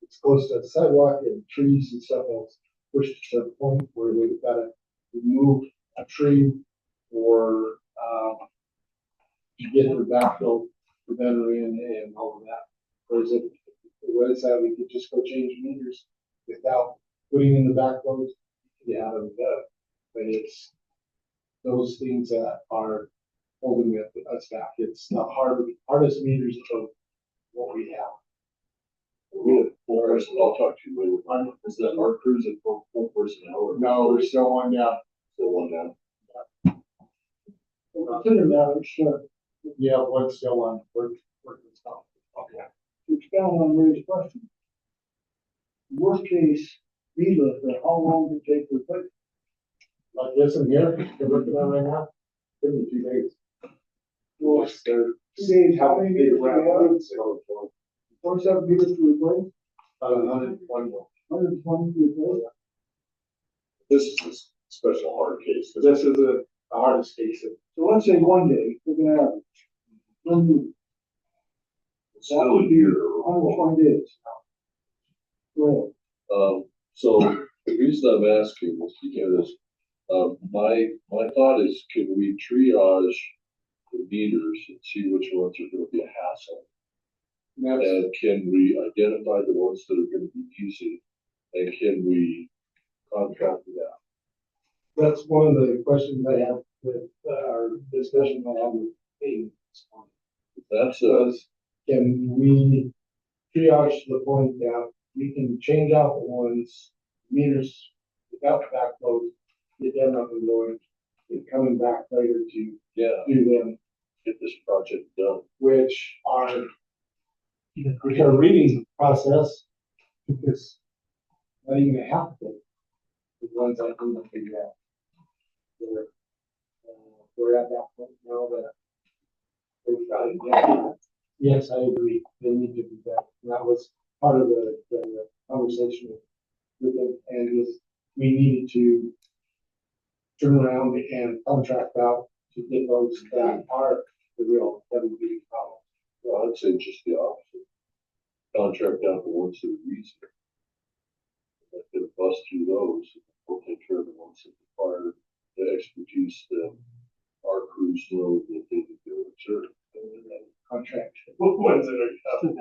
it's close to the sidewalk and trees and stuff else pushed to a point where they've got to remove a tree or to get the backflow preventer in and all of that. Whereas if it was that, we could just go change meters without putting in the backflows, yeah, it would go. But it's those things that are holding us back. It's the hardest meters of what we have. I'll talk to you later. Is that our crews at full personnel or? No, we're still on down. Still one down. Consider that, Yeah, one's still on, working stuff. Okay. to expound on Ray's question. Worst case, meter, for how long would it take to replace? Like this in here, they're working on right now, give me 2 days. Well, 2 days, how many meters do we have? 47 meters to replace, 120. 120 to replace. This is a special hard case. This is the hardest case. So let's say 1 day, we're gonna have 1 meter. It's still a year. 120 days. Go ahead. So the reason I'm asking is because, my thought is, can we triage the meters and see which ones are gonna be a hassle? And can we identify the ones that are gonna be easy? And can we contract it out? That's one of the questions I have with our discussion I have with Hayden this morning. That's Was, can we triage to the point that we can change out the ones, meters without the backflow, get them up and going, and coming back later to yeah, do them, get this project done. which are our reading process, because not even a half of it, the ones I can figure out. We're at that point now that we've got it down. Yes, I agree, they need to be better, and that was part of the conversation with them, and was, we needed to turn around and contract out to get those that are the real heavy duty problems. Well, I'd say just the opposite. Contract out the ones that are easier. If they bust through those, we'll take care of the ones that require the expertise that our crews know that they can do it, sure. Contract, ones that are tough,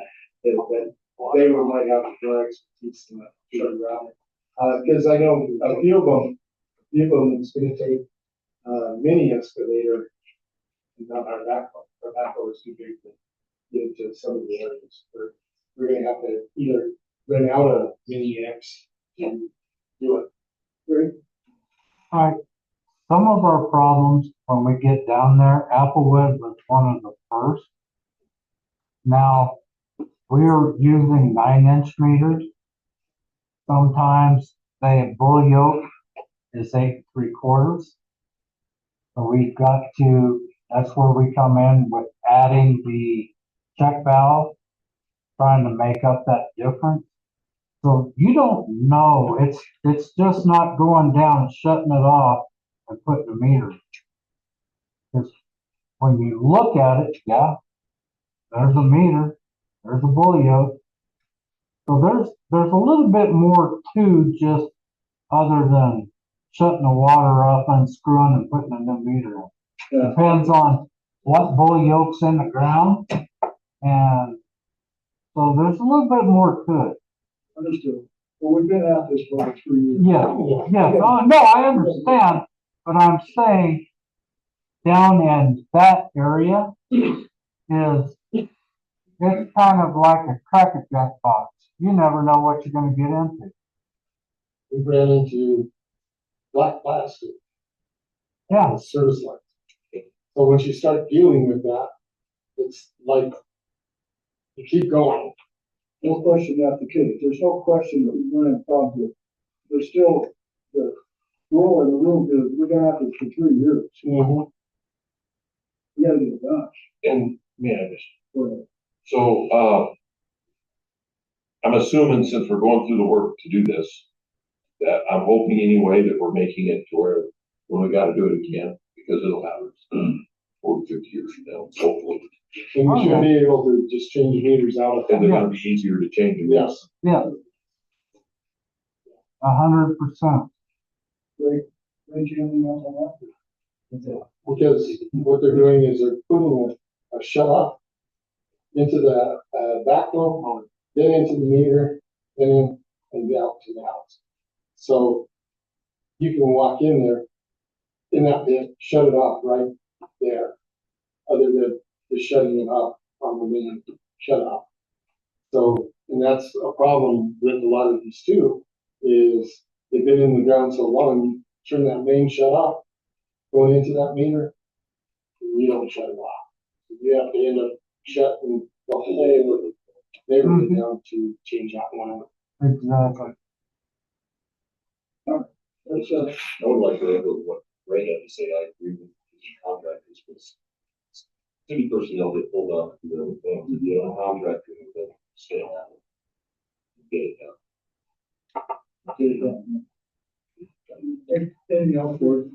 that they might have more expertise in that, figure out. Cause I know a few of them, it's gonna take, mini excavator, not our backhoe is too big to get into some of the areas where we're gonna have to either rent out a mini X and do it. Right? Alright, some of our problems when we get down there, Applewood was one of the first. Now, we're using 9-inch meters. Sometimes the bull yoke is 8 3/4. So we've got to, that's where we come in with adding the check valve, trying to make up that difference. So you don't know, it's just not going down, shutting it off and putting a meter in. Because when you look at it, yeah, there's a meter, there's a bull yoke. So there's a little bit more to just other than shutting the water off, unscrewing and putting a new meter in. Yeah. Depends on what bull yoke's in the ground, and so there's a little bit more to it. Understood. Well, we've been at this for 3 years. Yeah, no, I understand, but I'm saying down in that area it's kind of like a Cracker Jack box. You never know what you're gonna get into. We ran into black plastic. Yeah. Service lines. So once you start dealing with that, it's like, you keep going. No question that's the case. There's no question that we're gonna have problems with. There's still the rule in the room is we're gonna have this for 3 years. Mm-hmm. We gotta get it done. And, yeah, Go ahead. so, I'm assuming since we're going through the work to do this, that I'm hoping anyway that we're making it to where when we gotta do it again, because it'll happen 40, 50 years from now, hopefully. And we should be able to just change meters out of And they're that. gonna be easier to change. Yes. Yeah. 100%. Ray, anything else on that? Because what they're doing is they're putting shut off into the, backflow, then into the meter, then in, and out to the house. So you can walk in there, in that bit, shut it off right there, other than just shutting it off on the main shut off. So, and that's a problem with a lot of these too, is they've been in the ground so long, you turn that main shut off, going into that meter, you don't shut it off. You have to end up shutting the whole neighborhood down to change out line. Exactly. That's, I would like to echo what Ray had to say. I agree with the contractors, because city personnel get pulled up to the things, if you don't contract, they stay on. Get it done. anything else for?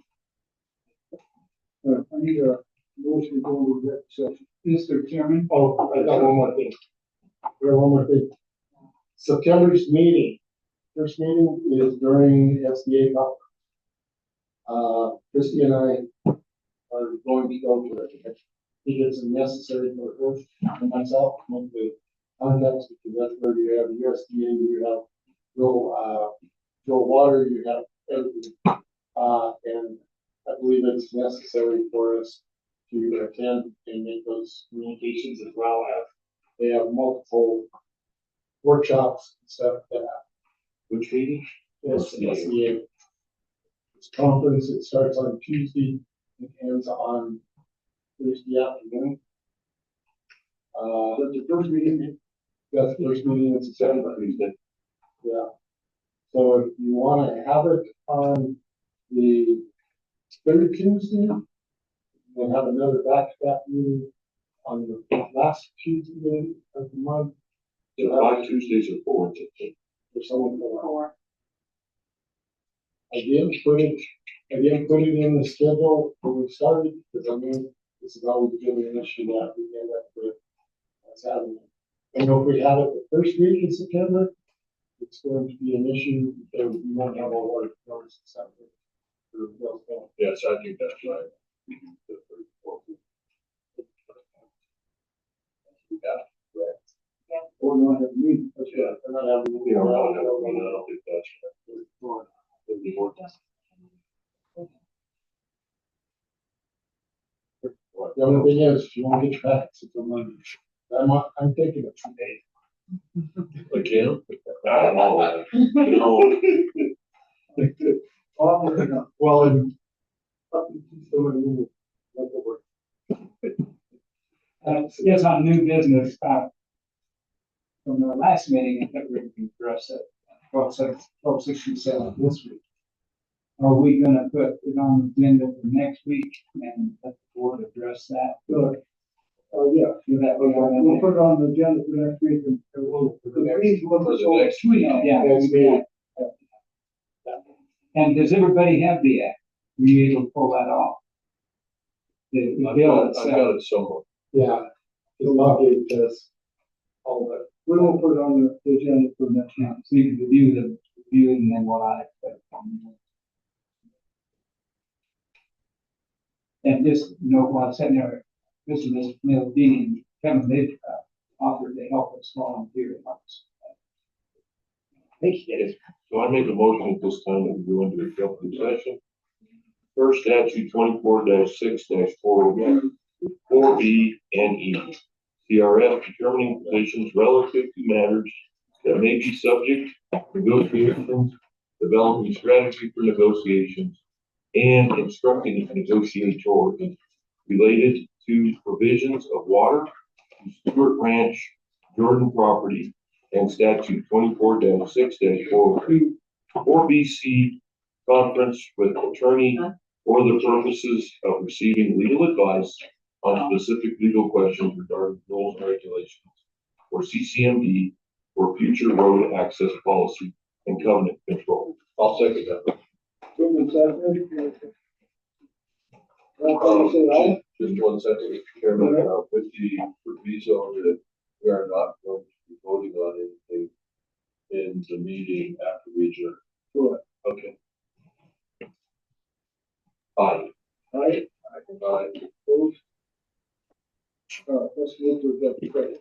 I need a motion to go into that session. Mr. Chairman, Oh, I got one more thing. One more thing. September's meeting, first meeting is during SBA conference. Christie and I are going to go to it. I think it's necessary for us and myself, with the contacts, because that's where you have the USDA, you have rural water, you have everything. And I believe it's necessary for us to attend and make those communications, as well as they have multiple workshops and stuff that Which meeting? is SBA. It's conference, it starts on Tuesday, it ends on Thursday afternoon. That's the first meeting. That's the first meeting in September. Tuesday. Yeah. So if you want to have it on the third Tuesday, we'll have another back-to-back meeting on the last Tuesday of the month. So 5 Tuesdays or 4 Tuesdays. For someone to I didn't put it in the schedule when we started, because I knew this is always been an issue that we end up with. What's happening. I know if we have it the first week in September, it's going to be an issue, because we won't have all our notice and stuff. Yes, I think that's right. Or not have a meeting. That's Yeah. right. We're not having, You know, I don't think that's right. It'd be more- The other thing is, if you want to get your facts, it's a Monday. I'm thinking of 2 days. Again? I don't know. No. Well, and up to somebody in the local work. yes, on new business, from the last meeting, I think we can address it, 1267 this week. Are we gonna put it on the agenda for next week and let the board address that? Good. Yeah. Do that, we are We'll put it on the agenda for next week and we'll. For the next week. Yeah. Next meeting. And does everybody have the act? Were you able to pull that off? The I've bill got itself? it somewhere. Yeah. It's not good to us. All of it. We won't put it on the agenda for next Yeah, so you can review and then what I expect from you. And just, while I'm sitting there, Mr. Dean and Kevin, they offered to help us volunteer. So I make a motion at this time that we go into executive session. First statute 24-6-4B and E. CRF determining positions relative to matters that may be subject to negotiations, developing strategy for negotiations, and instructing negotiators related to provisions of water, Stewart Ranch, Jordan property, and statute 24-6-402, or BC conference with attorney for the purposes of receiving legal advice on specific legal questions regarding rules and regulations, or CCMD, for future road access policy and covenant control. I'll second that. Just 1 second, Mr. Chairman, with the proviso that we are not going to be voting on anything in the meeting after we adjourn. Sure. Okay. Aye. Aye. Aye. Opposed? All right. filters up the credit.